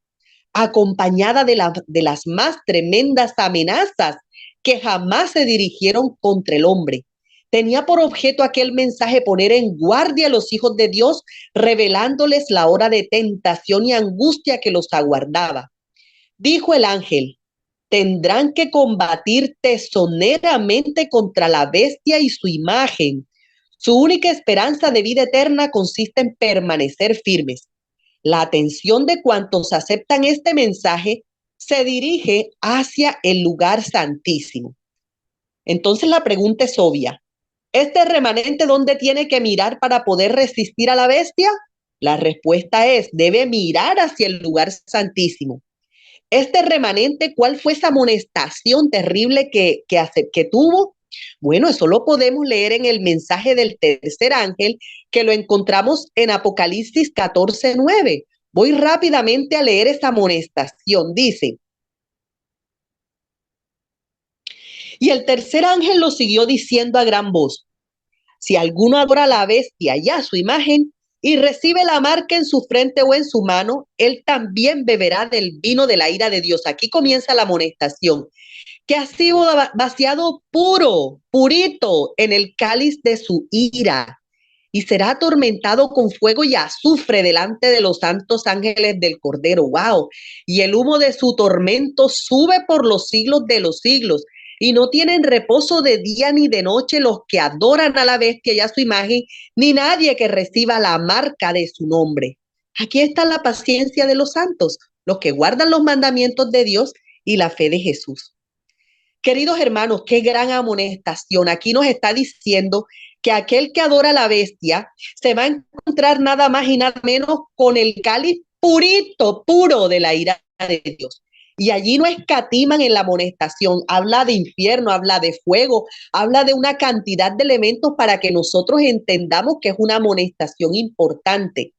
acompañada de las más tremendas amenazas que jamás se dirigieron contra el hombre. Tenía por objeto aquel mensaje poner en guardia a los hijos de Dios, revelándoles la hora de tentación y angustia que los aguardaba. Dijo el ángel, tendrán que combatir tesoneramente contra la bestia y su imagen. Su única esperanza de vida eterna consiste en permanecer firmes. La atención de cuantos aceptan este mensaje se dirige hacia el lugar santísimo. Entonces la pregunta es obvia. ¿Este remanente dónde tiene que mirar para poder resistir a la bestia? La respuesta es, debe mirar hacia el lugar santísimo. Este remanente, ¿cuál fue esa amonestación terrible que tuvo? Bueno, eso lo podemos leer en el mensaje del tercer ángel, que lo encontramos en Apocalipsis 14:9. Voy rápidamente a leer esa amonestación. Dice, y el tercer ángel lo siguió diciendo a gran voz, si alguno adora a la bestia y a su imagen y recibe la marca en su frente o en su mano, él también beberá del vino de la ira de Dios. Aquí comienza la amonestación, que ha sido vaciado puro, purito en el cáliz de su ira y será atormentado con fuego y azufre delante de los santos ángeles del Cordero. ¡Wow! Y el humo de su tormento sube por los siglos de los siglos. Y no tienen reposo de día ni de noche los que adoran a la bestia y a su imagen, ni nadie que reciba la marca de su nombre. Aquí está la paciencia de los santos, los que guardan los mandamientos de Dios y la fe de Jesús. Queridos hermanos, qué gran amonestación. Aquí nos está diciendo que aquel que adora a la bestia se va a encontrar nada más y nada menos con el cáliz purito, puro de la ira de Dios. Y allí no escatiman en la amonestación, habla de infierno, habla de fuego, habla de una cantidad de elementos para que nosotros entendamos que es una amonestación importante.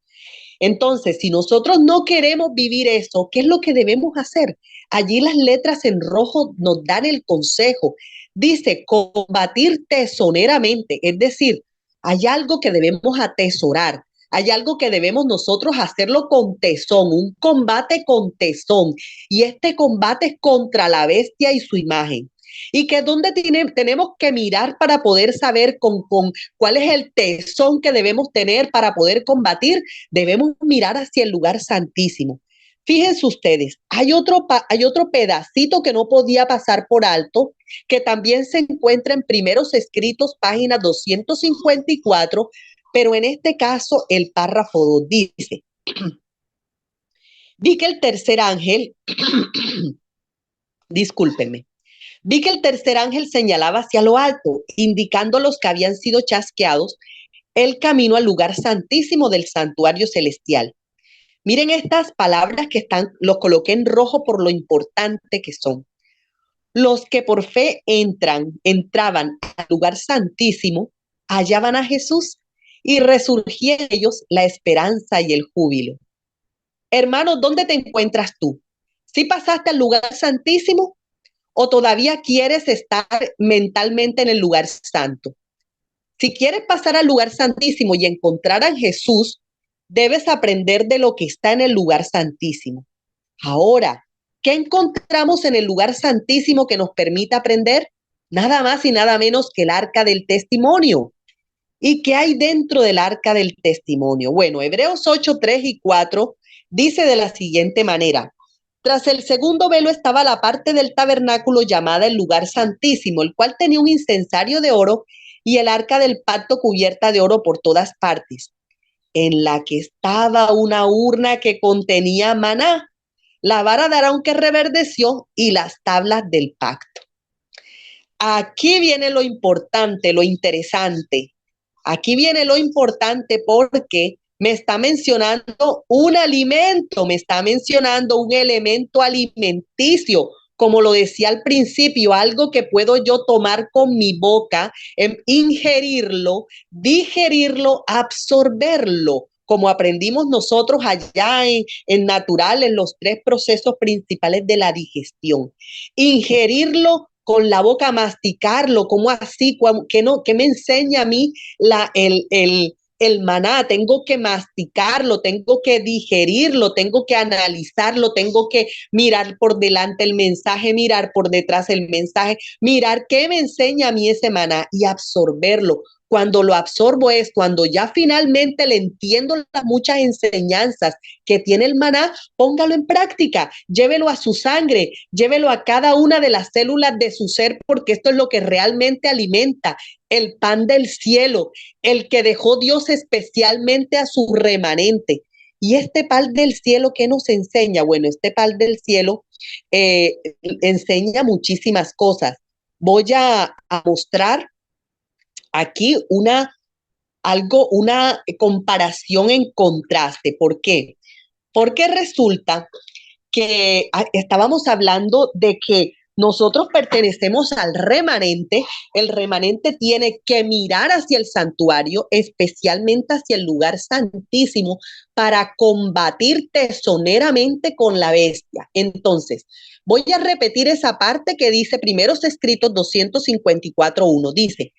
Entonces, si nosotros no queremos vivir eso, ¿qué es lo que debemos hacer? Allí las letras en rojo nos dan el consejo. Dice, combatir tesoneramente, es decir, hay algo que debemos atesorar, hay algo que debemos nosotros hacerlo con tesón, un combate con tesón. Y este combate es contra la bestia y su imagen. Y que es donde tenemos que mirar para poder saber cuál es el tesón que debemos tener para poder combatir. Debemos mirar hacia el lugar santísimo. Fíjense ustedes, hay otro pedacito que no podía pasar por alto, que también se encuentra en Primeros Escritos, página 254, pero en este caso el párrafo 2 dice, vi que el tercer ángel, discúlpenme, vi que el tercer ángel señalaba hacia lo alto, indicando a los que habían sido chasqueados el camino al lugar santísimo del santuario celestial. Miren estas palabras que los coloqué en rojo por lo importante que son. Los que por fe entraban al lugar santísimo, hallaban a Jesús y resurgía en ellos la esperanza y el júbilo. Hermanos, ¿dónde te encuentras tú? ¿Sí pasaste al lugar santísimo o todavía quieres estar mentalmente en el lugar santo? Si quieres pasar al lugar santísimo y encontrar a Jesús, debes aprender de lo que está en el lugar santísimo. Ahora, ¿qué encontramos en el lugar santísimo que nos permite aprender? Nada más y nada menos que el arca del testimonio. ¿Y qué hay dentro del arca del testimonio? Bueno, Hebreos 8, 3 y 4 dice de la siguiente manera. Tras el segundo velo estaba la parte del tabernáculo llamada el lugar santísimo, el cual tenía un incensario de oro y el arca del pacto cubierta de oro por todas partes, en la que estaba una urna que contenía maná, la vara de Aarón que reverdeció y las tablas del pacto. Aquí viene lo importante, lo interesante. Aquí viene lo importante porque me está mencionando un alimento, me está mencionando un elemento alimenticio, como lo decía al principio, algo que puedo yo tomar con mi boca, ingerirlo, digerirlo, absorberlo, como aprendimos nosotros allá en natural, en los tres procesos principales de la digestión. Ingerirlo con la boca, masticarlo, como así, que me enseña a mí el maná, tengo que masticarlo, tengo que digerirlo, tengo que analizarlo, tengo que mirar por delante el mensaje, mirar por detrás el mensaje, mirar qué me enseña a mí ese maná y absorberlo. Cuando lo absorbo es cuando ya finalmente le entiendo las muchas enseñanzas que tiene el maná, póngalo en práctica, llévelo a su sangre, llévelo a cada una de las células de su ser, porque esto es lo que realmente alimenta el pan del cielo, el que dejó Dios especialmente a su remanente. Y este pan del cielo, ¿qué nos enseña? Bueno, este pan del cielo enseña muchísimas cosas. Voy a mostrar aquí una comparación en contraste. ¿Por qué? Porque resulta que estábamos hablando de que nosotros pertenecemos al remanente. El remanente tiene que mirar hacia el santuario, especialmente hacia el lugar santísimo, para combatir tesoneramente con la bestia. Entonces, voy a repetir esa parte que dice Primeros Escritos 254:1. Dice,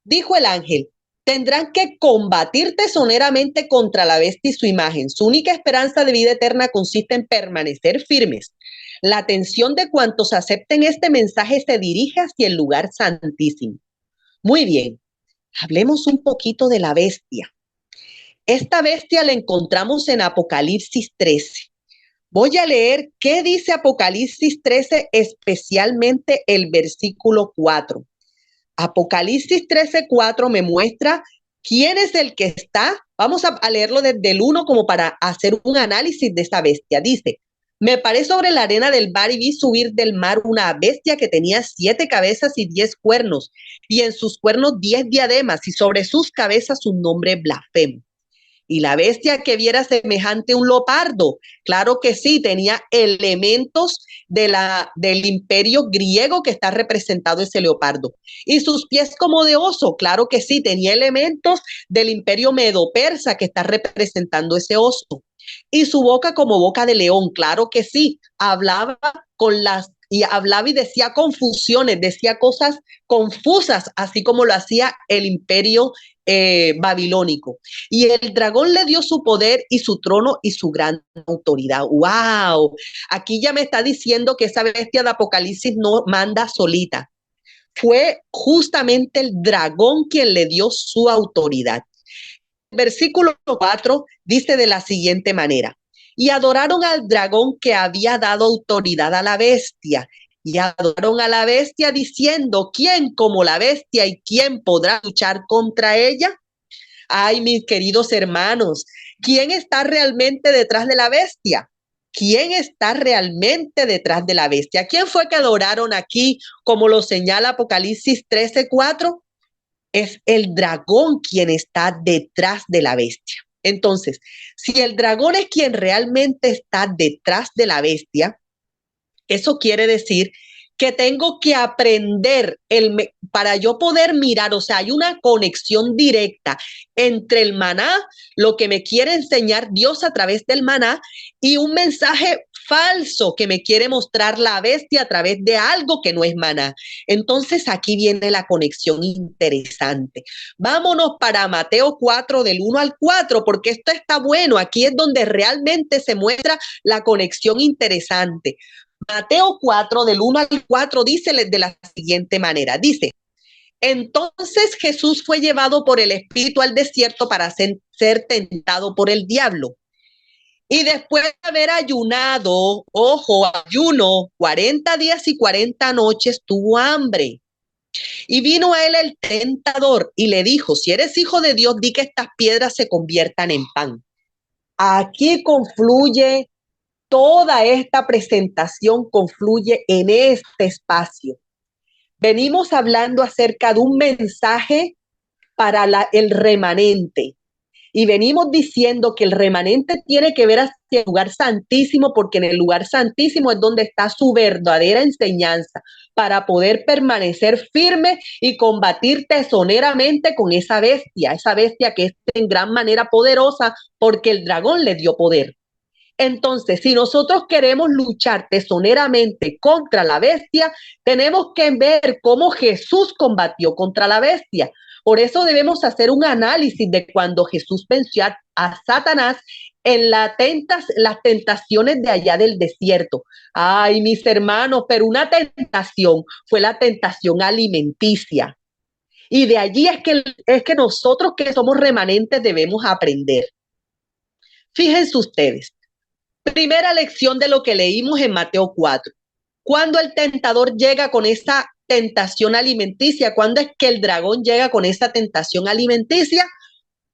dijo el ángel, tendrán que combatir tesoneramente contra la bestia y su imagen. Su única esperanza de vida eterna consiste en permanecer firmes. La atención de cuantos acepten este mensaje se dirige hacia el lugar santísimo. Muy bien, hablemos un poquito de la bestia. Esta bestia la encontramos en Apocalipsis 13. Voy a leer qué dice Apocalipsis 13, especialmente el versículo 4. Apocalipsis 13:4 me muestra quién es el que está. Vamos a leerlo desde el 1 como para hacer un análisis de esa bestia. Dice, me paré sobre la arena del mar y vi subir del mar una bestia que tenía 7 cabezas y 10 cuernos, y en sus cuernos 10 diademas, y sobre sus cabezas un nombre blasfemo. Y la bestia que viera semejante a un leopardo, claro que sí, tenía elementos del imperio griego que está representado ese leopardo. Y sus pies como de oso, claro que sí, tenía elementos del imperio medo-persa que está representando ese oso. Y su boca como boca de león, claro que sí, hablaba y decía confusiones, decía cosas confusas, así como lo hacía el imperio babilónico. Y el dragón le dio su poder y su trono y su gran autoridad. ¡Wow! Aquí ya me está diciendo que esa bestia de Apocalipsis no manda solita. Fue justamente el dragón quien le dio su autoridad. Versículo 4 dice de la siguiente manera: y adoraron al dragón que había dado autoridad a la bestia, y adoraron a la bestia diciendo: ¿quién como la bestia y quién podrá luchar contra ella? Ay, mis queridos hermanos, ¿quién está realmente detrás de la bestia? ¿Quién está realmente detrás de la bestia? ¿Quién fue que adoraron aquí, como lo señala Apocalipsis 13:4? Es el dragón quien está detrás de la bestia. Entonces, si el dragón es quien realmente está detrás de la bestia, eso quiere decir que tengo que aprender para yo poder mirar, o sea, hay una conexión directa entre el maná, lo que me quiere enseñar Dios a través del maná, y un mensaje falso que me quiere mostrar la bestia a través de algo que no es maná. Entonces aquí viene la conexión interesante. Vámonos para Mateo 4 del 1 al 4, porque esto está bueno. Aquí es donde realmente se muestra la conexión interesante. Mateo 4, del 1 al 4, dice de la siguiente manera, dice: entonces Jesús fue llevado por el Espíritu al desierto para ser tentado por el diablo. Y después de haber ayunado, ojo, ayuno, 40 días y 40 noches, tuvo hambre. Y vino a él el tentador y le dijo: si eres hijo de Dios, di que estas piedras se conviertan en pan. Aquí confluye toda esta presentación, confluye en este espacio. Venimos hablando acerca de un mensaje para el remanente. Y venimos diciendo que el remanente tiene que ver hacia el lugar santísimo, porque en el lugar santísimo es donde está su verdadera enseñanza, para poder permanecer firme y combatir tesoneramente con esa bestia que es en gran manera poderosa, porque el dragón le dio poder. Entonces, si nosotros queremos luchar tesoneramente contra la bestia, tenemos que ver cómo Jesús combatió contra la bestia. Por eso debemos hacer un análisis de cuando Jesús venció a Satanás en las tentaciones de allá del desierto. Ay, mis hermanos, pero una tentación fue la tentación alimenticia. Y de allí es que nosotros que somos remanentes debemos aprender. Fíjense ustedes. Primera lección de lo que leímos en Mateo 4. Cuando el tentador llega con esa tentación alimenticia, ¿cuándo es que el dragón llega con esa tentación alimenticia?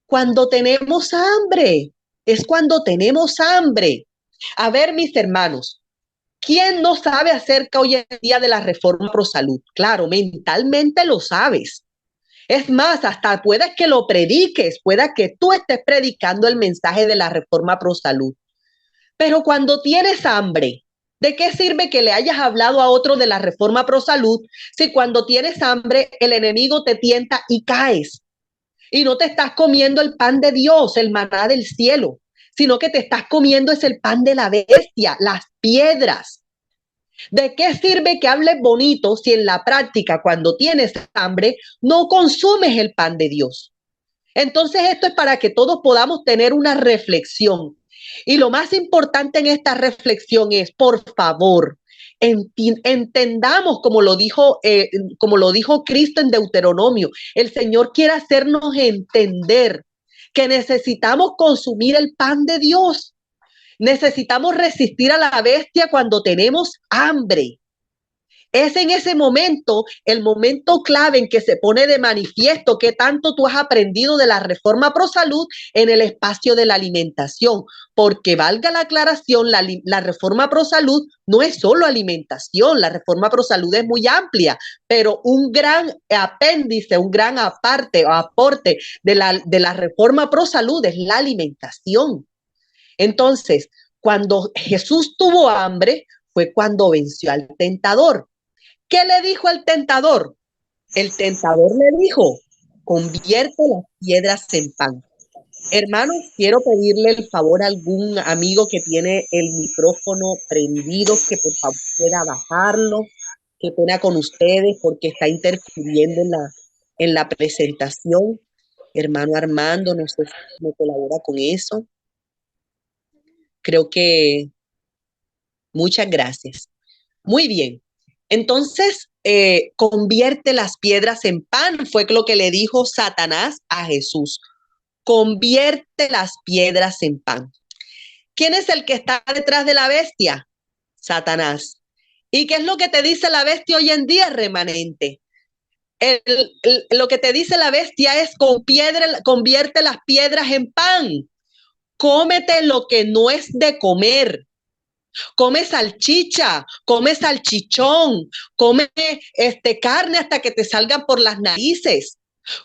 Cuando tenemos hambre. Es cuando tenemos hambre. A ver, mis hermanos, ¿quién no sabe acerca hoy en día de la reforma pro salud? Claro, mentalmente lo sabes. Es más, hasta puedes que lo prediques, pueda que tú estés predicando el mensaje de la reforma pro salud. Pero cuando tienes hambre, ¿de qué sirve que le hayas hablado a otro de la reforma pro salud si cuando tienes hambre el enemigo te tienta y caes? Y no te estás comiendo el pan de Dios, el maná del cielo, sino que te estás comiendo es el pan de la bestia, las piedras. ¿De qué sirve que hables bonito si en la práctica, cuando tienes hambre, no consumes el pan de Dios? Entonces esto es para que todos podamos tener una reflexión. Y lo más importante en esta reflexión es, por favor, entendamos como lo dijo Cristo en Deuteronomio. El Señor quiere hacernos entender que necesitamos consumir el pan de Dios. Necesitamos resistir a la bestia cuando tenemos hambre. Es en ese momento, el momento clave en que se pone de manifiesto qué tanto tú has aprendido de la reforma pro salud en el espacio de la alimentación, porque valga la aclaración, la reforma pro salud no es solo alimentación, la reforma pro salud es muy amplia, pero un gran apéndice, un gran aparte o aporte de la reforma pro salud es la alimentación. Entonces, cuando Jesús tuvo hambre, fue cuando venció al tentador. ¿Qué le dijo el tentador? El tentador le dijo, convierte las piedras en pan. Hermanos, quiero pedirle el favor a algún amigo que tiene el micrófono prendido, que por favor pueda bajarlo. Qué pena con ustedes porque está interfiriendo en la presentación. Hermano Armando, no sé si me colabora con eso. Creo que muchas gracias. Muy bien. Entonces, convierte las piedras en pan, fue lo que le dijo Satanás a Jesús. Convierte las piedras en pan. ¿Quién es el que está detrás de la bestia? Satanás. ¿Y qué es lo que te dice la bestia hoy en día, remanente? Lo que te dice la bestia es convierte las piedras en pan. Cómete lo que no es de comer. Come salchicha, come salchichón, come carne hasta que te salgan por las narices.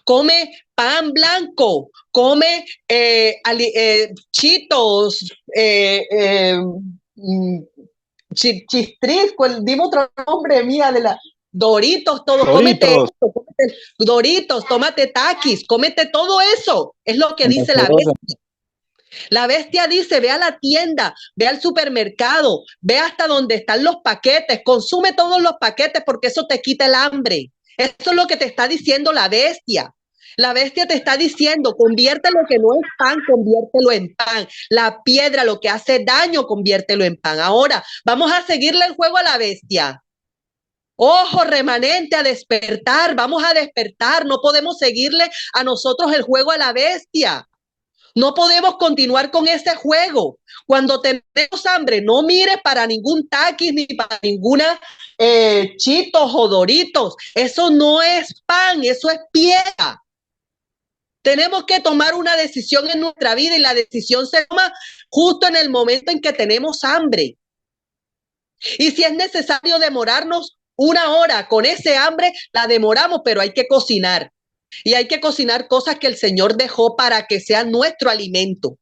Come pan blanco, come chitos, chistris, dime otro nombre mía de la Doritos, todo, cómete eso, cómete Doritos, tómate taquis, cómete todo eso, es lo que dice la bestia. La bestia dice, ve a la tienda, ve al supermercado, ve hasta donde están los paquetes, consume todos los paquetes porque eso te quita el hambre. Eso es lo que te está diciendo la bestia. La bestia te está diciendo, convierte lo que no es pan, conviértelo en pan. La piedra, lo que hace daño, conviértelo en pan. Ahora, vamos a seguirle el juego a la bestia. Ojo, remanente, a despertar, vamos a despertar. No podemos seguirle a nosotros el juego a la bestia. No podemos continuar con ese juego. Cuando tenemos hambre, no mire para ningún taquis ni para ninguna chitos o doritos. Eso no es pan, eso es piedra. Tenemos que tomar una decisión en nuestra vida y la decisión se toma justo en el momento en que tenemos hambre. Y si es necesario demorarnos 1 hora con ese hambre, la demoramos, pero hay que cocinar. Y hay que cocinar cosas que el Señor dejó para que sean nuestro alimento.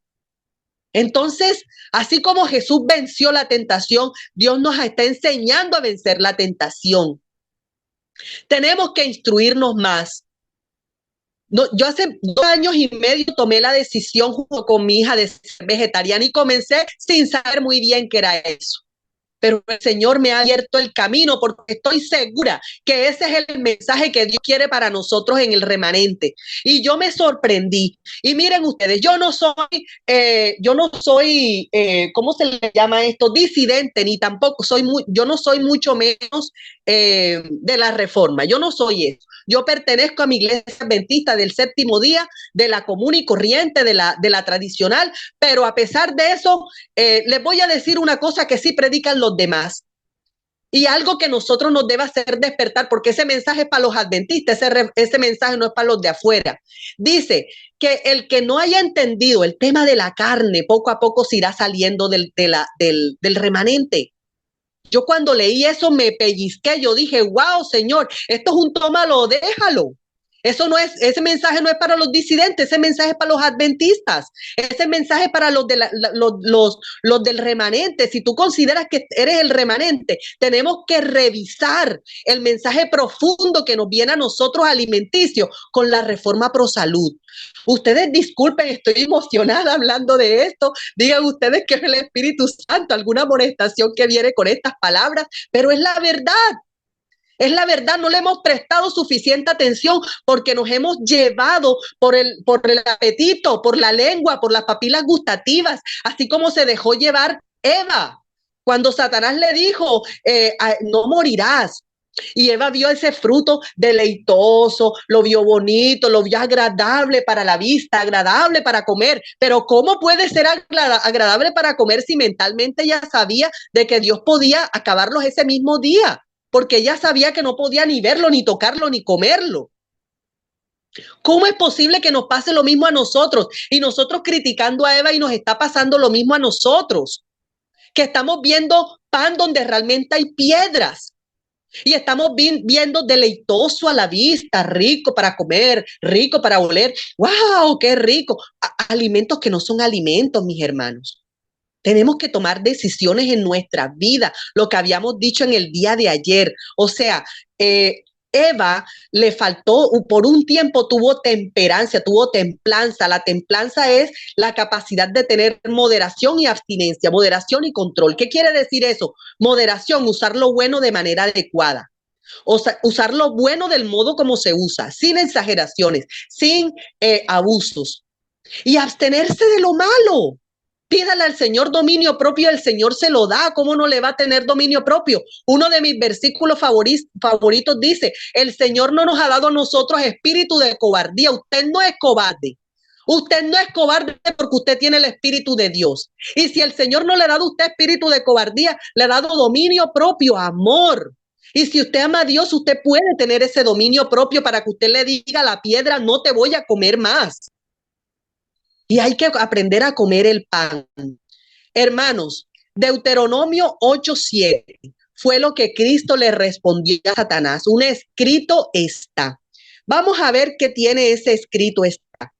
Entonces, así como Jesús venció la tentación, Dios nos está enseñando a vencer la tentación. Tenemos que instruirnos más. No, yo hace 2 años y medio tomé la decisión junto con mi hija de ser vegetariana y comencé sin saber muy bien qué era eso. Pero el Señor me ha abierto el camino porque estoy segura que ese es el mensaje que Dios quiere para nosotros en el remanente. Y yo me sorprendí. Y miren ustedes, yo no soy, ¿cómo se le llama esto? Disidente, ni tampoco yo no soy mucho menos de la reforma. Yo no soy eso. Yo pertenezco a mi iglesia adventista del séptimo día, de la común y corriente, de la tradicional, pero a pesar de eso, les voy a decir una cosa que sí predican los demás y algo que nosotros nos debe hacer despertar, porque ese mensaje es para los adventistas, ese mensaje no es para los de afuera. Dice que el que no haya entendido el tema de la carne, poco a poco se irá saliendo del remanente. Yo cuando leí eso me pellizqué, yo dije, wow, Señor, esto es un tómalo, déjalo. Ese mensaje no es para los disidentes, ese mensaje es para los adventistas, ese mensaje es para los del remanente. Si tú consideras que eres el remanente, tenemos que revisar el mensaje profundo que nos viene a nosotros alimenticio con la reforma pro salud. Ustedes disculpen, estoy emocionada hablando de esto. Digan ustedes que es el Espíritu Santo, alguna amonestación que viene con estas palabras, pero es la verdad. Es la verdad, no le hemos prestado suficiente atención porque nos hemos llevado por el apetito, por la lengua, por las papilas gustativas, así como se dejó llevar Eva. Cuando Satanás le dijo, no morirás. Y Eva vio ese fruto deleitoso, lo vio bonito, lo vio agradable para la vista, agradable para comer. Pero ¿cómo puede ser agradable para comer si mentalmente ya sabía de que Dios podía acabarlos ese mismo día? porque ella sabía que no podía ni verlo, ni tocarlo, ni comerlo. ¿Cómo es posible que nos pase lo mismo a nosotros? Y nosotros criticando a Eva y nos está pasando lo mismo a nosotros, que estamos viendo pan donde realmente hay piedras. Y estamos viendo deleitoso a la vista, rico para comer, rico para oler. ¡Wow! ¡Qué rico! Alimentos que no son alimentos, mis hermanos. Tenemos que tomar decisiones en nuestra vida, lo que habíamos dicho en el día de ayer. O sea, Eva le faltó, por un tiempo tuvo temperancia, tuvo templanza. La templanza es la capacidad de tener moderación y abstinencia, moderación y control. ¿Qué quiere decir eso? Moderación, usar lo bueno de manera adecuada. O sea, usar lo bueno del modo como se usa, sin exageraciones, sin abusos. Y abstenerse de lo malo. Pídale al Señor dominio propio, el Señor se lo da. ¿Cómo no le va a tener dominio propio? Uno de mis versículos favoritos dice, el Señor no nos ha dado a nosotros espíritu de cobardía. Usted no es cobarde. Usted no es cobarde porque usted tiene el espíritu de Dios. Y si el Señor no le ha dado a usted espíritu de cobardía, le ha dado dominio propio, amor. Y si usted ama a Dios, usted puede tener ese dominio propio para que usted le diga a la piedra, no te voy a comer más. Y hay que aprender a comer el pan. Hermanos, Deuteronomio 8:7 fue lo que Cristo le respondió a Satanás. Un escrito está. Vamos a ver qué tiene ese escrito está.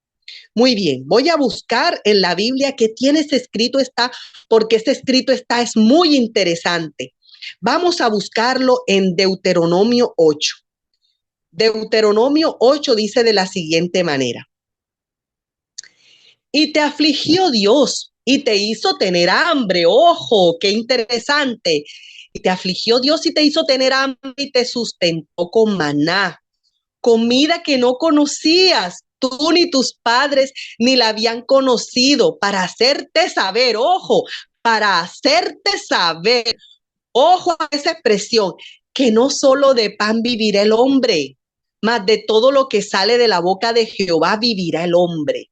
Muy bien, voy a buscar en la Biblia qué tiene ese escrito está, porque ese escrito está es muy interesante. Vamos a buscarlo en Deuteronomio 8. Deuteronomio 8 dice de la siguiente manera. Y te afligió Dios y te hizo tener hambre. Ojo, qué interesante. Y te afligió Dios y te hizo tener hambre y te sustentó con maná, comida que no conocías, tú ni tus padres ni la habían conocido, para hacerte saber, ojo, para hacerte saber, ojo a esa expresión, que no solo de pan vivirá el hombre, mas de todo lo que sale de la boca de Jehová vivirá el hombre.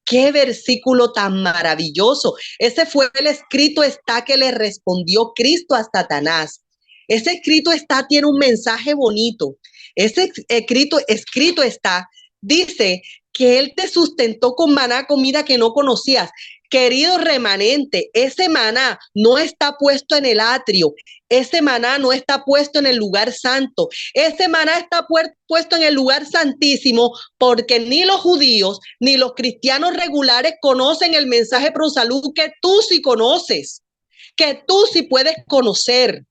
Qué versículo tan maravilloso. Ese fue el escrito está que le respondió Cristo a Satanás. Ese escrito está tiene un mensaje bonito. Ese escrito está, dice que él te sustentó con maná, comida que no conocías. Querido remanente, ese maná no está puesto en el atrio, ese maná no está puesto en el lugar santo, ese maná está puesto en el lugar santísimo, porque ni los judíos ni los cristianos regulares conocen el mensaje pro salud que tú sí conoces, que tú sí puedes conocer.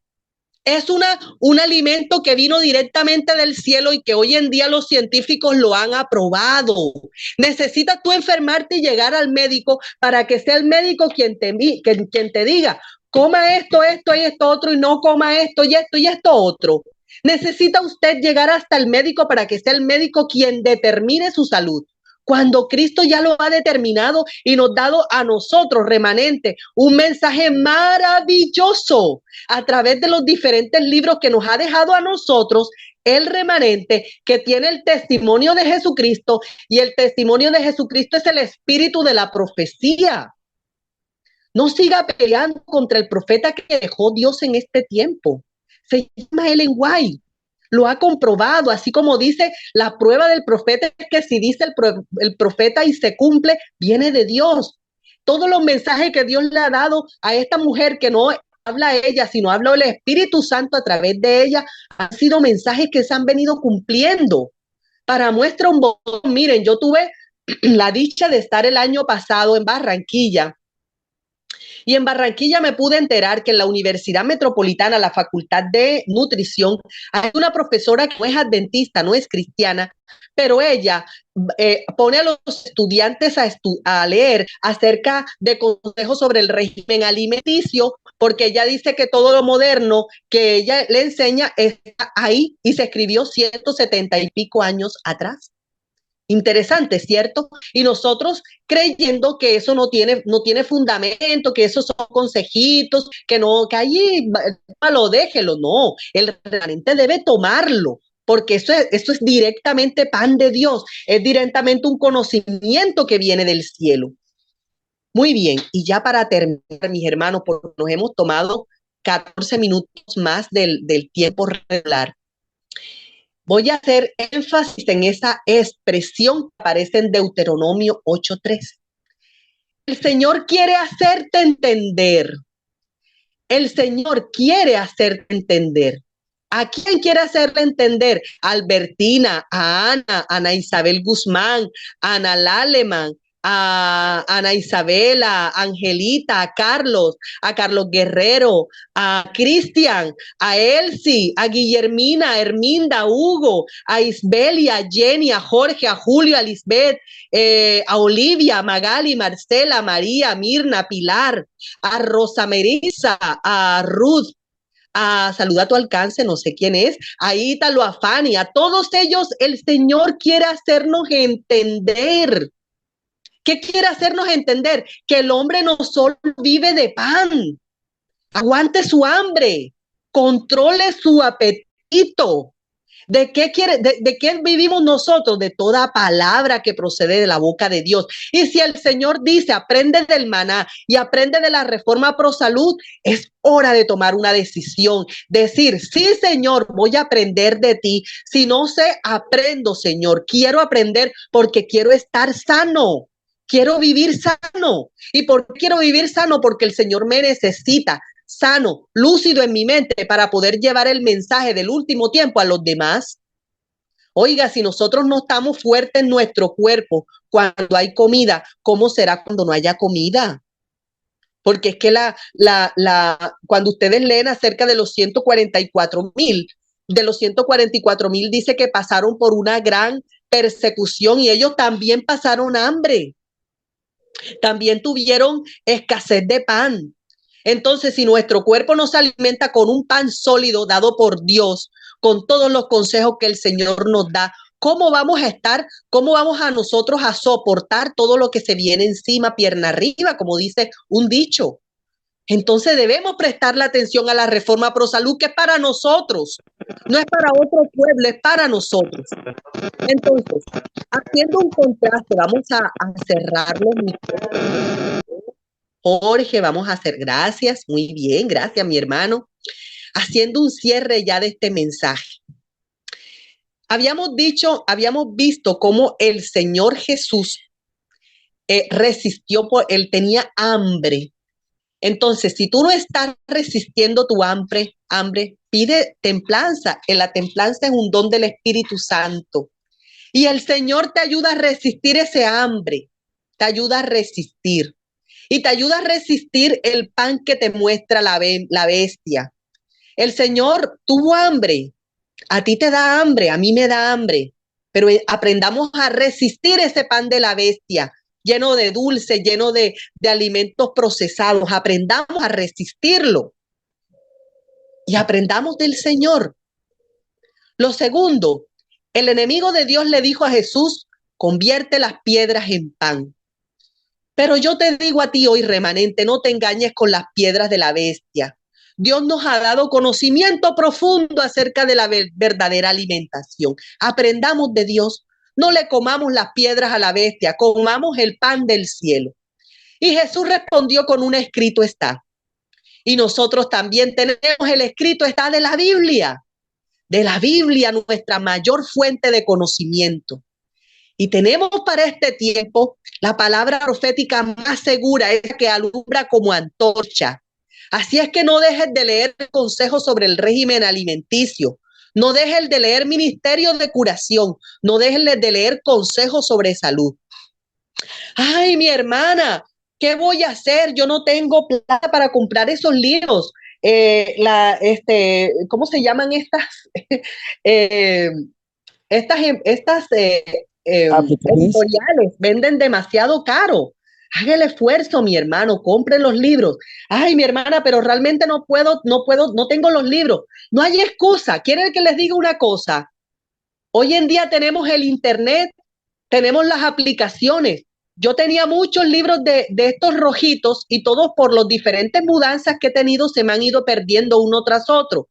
Es un alimento que vino directamente del cielo y que hoy en día los científicos lo han aprobado. Necesitas tú enfermarte y llegar al médico para que sea el médico quien te diga, coma esto, esto y esto otro, y no coma esto y esto otro. Necesita usted llegar hasta el médico para que sea el médico quien determine su salud. Cuando Cristo ya lo ha determinado y nos ha dado a nosotros, remanente, un mensaje maravilloso a través de los diferentes libros que nos ha dejado a nosotros, el remanente que tiene el testimonio de Jesucristo, y el testimonio de Jesucristo es el espíritu de la profecía. No siga peleando contra el profeta que dejó Dios en este tiempo. Se llama Ellen White. Lo ha comprobado, así como dice la prueba del profeta, es que si dice el profeta y se cumple, viene de Dios. Todos los mensajes que Dios le ha dado a esta mujer, que no habla ella, sino habla el Espíritu Santo a través de ella, han sido mensajes que se han venido cumpliendo. Para muestra un botón, miren, yo tuve la dicha de estar el año pasado en Barranquilla. Y en Barranquilla me pude enterar que en la Universidad Metropolitana, la Facultad de Nutrición, hay una profesora que no es adventista, no es cristiana, pero ella pone a los estudiantes a leer acerca de consejos sobre el régimen alimenticio, porque ella dice que todo lo moderno que ella le enseña está ahí y se escribió 170 y pico años atrás. Interesante, ¿cierto? Y nosotros creyendo que eso no tiene fundamento, que esos son consejitos, que no, que allí lo déjelo, no, el remanente debe tomarlo, porque eso es directamente pan de Dios, es directamente un conocimiento que viene del cielo. Muy bien, y ya para terminar, mis hermanos, porque nos hemos tomado 14 minutos más del tiempo regular. Voy a hacer énfasis en esa expresión que aparece en Deuteronomio 8:13. El Señor quiere hacerte entender. El Señor quiere hacerte entender. ¿A quién quiere hacerle entender? A Albertina, a Ana, Ana Isabel Guzmán, a Ana Laleman, a Ana Isabela, a Angelita, a Carlos Guerrero, a Cristian, a Elsie, a Guillermina, a Herminda, a Hugo, a Isbelia, a Jenny, a Jorge, a Julio, a Lisbeth, a Olivia, a Magali, Marcela, a María, a Mirna, a Pilar, a Rosa Merisa, a Ruth, a Saluda a tu alcance, no sé quién es, a Ítalo, a Fanny, a todos ellos el Señor quiere hacernos entender. ¿Qué quiere hacernos entender? Que el hombre no solo vive de pan, aguante su hambre, controle su apetito. ¿De qué vivimos nosotros? De toda palabra que procede de la boca de Dios. Y si el Señor dice, aprende del maná y aprende de la reforma pro salud, es hora de tomar una decisión. Decir, sí, Señor, voy a aprender de ti. Si no sé, aprendo, Señor. Quiero aprender porque quiero estar sano. Quiero vivir sano. ¿Y por qué quiero vivir sano? Porque el Señor me necesita sano, lúcido en mi mente para poder llevar el mensaje del último tiempo a los demás. Oiga, si nosotros no estamos fuertes en nuestro cuerpo cuando hay comida, ¿cómo será cuando no haya comida? Porque es que cuando ustedes leen acerca de los 144,000, de los 144,000 dice que pasaron por una gran persecución y ellos también pasaron hambre. También tuvieron escasez de pan. Entonces, si nuestro cuerpo no se alimenta con un pan sólido dado por Dios, con todos los consejos que el Señor nos da, ¿cómo vamos a estar? ¿Cómo vamos a nosotros a soportar todo lo que se viene encima, pierna arriba, como dice un dicho? Entonces debemos prestarle atención a la reforma pro salud, que es para nosotros, no es para otro pueblo, es para nosotros. Entonces, haciendo un contraste, vamos a cerrar los micrófonos. Jorge, vamos a hacer gracias, muy bien, gracias mi hermano. Haciendo un cierre ya de este mensaje. Habíamos visto cómo el Señor Jesús resistió, él tenía hambre. Entonces, si tú no estás resistiendo tu hambre, pide templanza. La templanza es un don del Espíritu Santo. Y el Señor te ayuda a resistir ese hambre, te ayuda a resistir. Y te ayuda a resistir el pan que te muestra la bestia. El Señor tuvo hambre, a ti te da hambre, a mí me da hambre, pero aprendamos a resistir ese pan de la bestia, lleno de dulce, lleno de alimentos procesados. Aprendamos a resistirlo y aprendamos del Señor. Lo segundo, el enemigo de Dios le dijo a Jesús, convierte las piedras en pan. Pero yo te digo a ti hoy, remanente, no te engañes con las piedras de la bestia. Dios nos ha dado conocimiento profundo acerca de la verdadera alimentación. Aprendamos de Dios. No le comamos las piedras a la bestia, comamos el pan del cielo. Y Jesús respondió con un escrito está. Y nosotros también tenemos el escrito está de la Biblia. De la Biblia, nuestra mayor fuente de conocimiento. Y tenemos para este tiempo la palabra profética más segura, esa que alumbra como antorcha. Así es que no dejes de leer consejos sobre el régimen alimenticio. No dejes de leer ministerios de curación. No dejes de leer consejos sobre salud. Ay, mi hermana, ¿qué voy a hacer? Yo no tengo plata para comprar esos libros. ¿Cómo se llaman estas? Estas editoriales venden demasiado caro. Haga el esfuerzo, mi hermano, compre los libros. Ay, mi hermana, pero realmente no puedo, no tengo los libros. No hay excusa. ¿Quieren que les diga una cosa? Hoy en día tenemos el internet, tenemos las aplicaciones. Yo tenía muchos libros de estos rojitos y todos por las diferentes mudanzas que he tenido se me han ido perdiendo uno tras otro.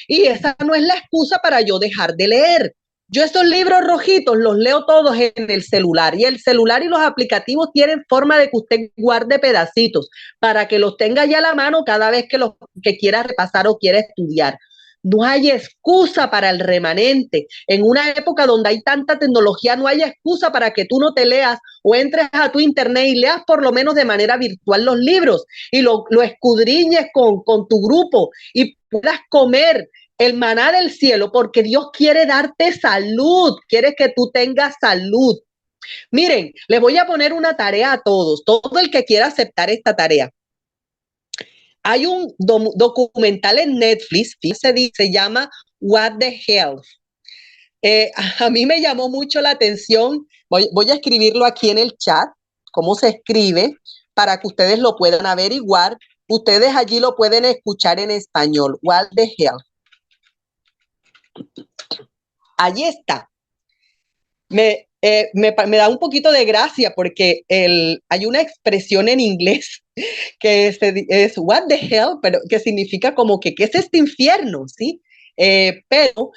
Y esa no es la excusa para yo dejar de leer. Yo esos libros rojitos los leo todos en el celular y el celular y los aplicativos tienen forma de que usted guarde pedacitos para que los tenga ya a la mano cada vez que quiera repasar o quiera estudiar. No hay excusa para el remanente. En una época donde hay tanta tecnología, no hay excusa para que tú no te leas o entres a tu internet y leas por lo menos de manera virtual los libros y lo escudriñes con tu grupo y puedas comer el maná del cielo, porque Dios quiere darte salud, quiere que tú tengas salud. Miren, les voy a poner una tarea a todos, todo el que quiera aceptar esta tarea. Hay un documental en Netflix, se llama What the Health. A mí me llamó mucho la atención, voy a escribirlo aquí en el chat, cómo se escribe, para que ustedes lo puedan averiguar. Ustedes allí lo pueden escuchar en español, What the Health. Allí está. Me da un poquito de gracia porque hay una expresión en inglés que es what the hell, pero que significa como que ¿qué es este infierno? ¿Sí? Pero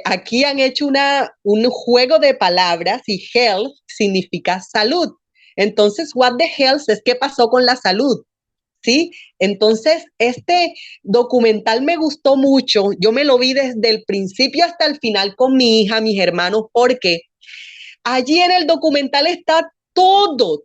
aquí han hecho un juego de palabras y health significa salud. Entonces, what the hell es qué pasó con la salud. ¿Sí? Entonces, este documental me gustó mucho. Yo me lo vi desde el principio hasta el final con mi hija, mis hermanos, porque allí en el documental está todo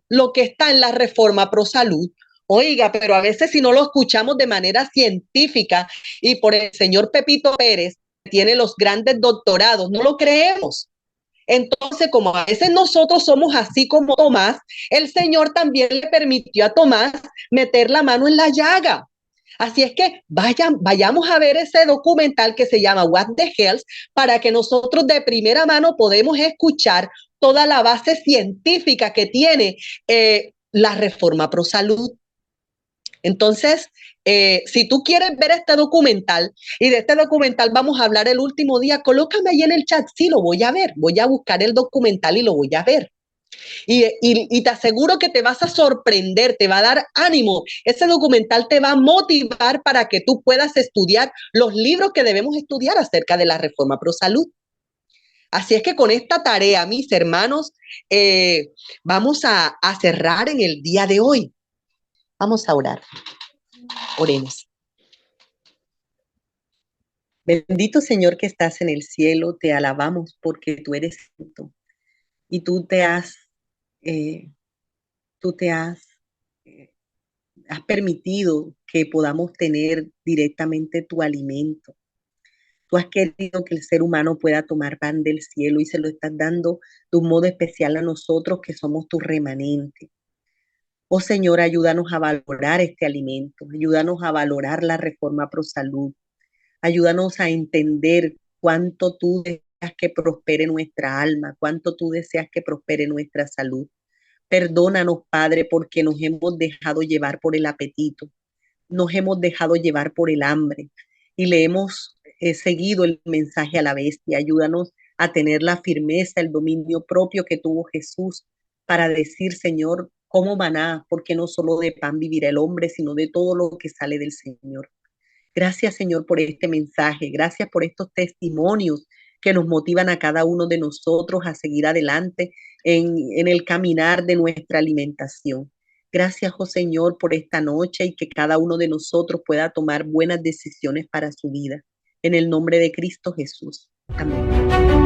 lo que está en la reforma pro salud. Oiga, pero a veces si no lo escuchamos de manera científica y por el señor Pepito Pérez, que tiene los grandes doctorados, no lo creemos. Entonces, como a veces nosotros somos así como Tomás, el Señor también le permitió a Tomás meter la mano en la llaga. Así es que vayamos a ver ese documental que se llama What the Health para que nosotros de primera mano podemos escuchar toda la base científica que tiene la reforma pro salud. Entonces, si tú quieres ver este documental, y de este documental vamos a hablar el último día, colócame ahí en el chat, sí, lo voy a ver, voy a buscar el documental y lo voy a ver. Y te aseguro que te vas a sorprender, te va a dar ánimo. Ese documental te va a motivar para que tú puedas estudiar los libros que debemos estudiar acerca de la reforma pro salud. Así es que con esta tarea, mis hermanos, vamos a cerrar en el día de hoy. Vamos a orar. Oremos. Bendito Señor que estás en el cielo, te alabamos porque tú eres santo y eh, has permitido que podamos tener directamente tu alimento. Tú has querido que el ser humano pueda tomar pan del cielo y se lo estás dando de un modo especial a nosotros que somos tu remanente. Oh Señor, ayúdanos a valorar este alimento, ayúdanos a valorar la reforma pro salud, ayúdanos a entender cuánto tú deseas que prospere nuestra alma, cuánto tú deseas que prospere nuestra salud. Perdónanos, Padre, porque nos hemos dejado llevar por el apetito, nos hemos dejado llevar por el hambre y le hemos seguido el mensaje a la bestia. Ayúdanos a tener la firmeza, el dominio propio que tuvo Jesús para decir, Señor, como maná, porque no solo de pan vivirá el hombre, sino de todo lo que sale del Señor. Gracias, Señor, por este mensaje. Gracias por estos testimonios que nos motivan a cada uno de nosotros a seguir adelante en el caminar de nuestra alimentación. Gracias, oh Señor, por esta noche y que cada uno de nosotros pueda tomar buenas decisiones para su vida. En el nombre de Cristo Jesús. Amén.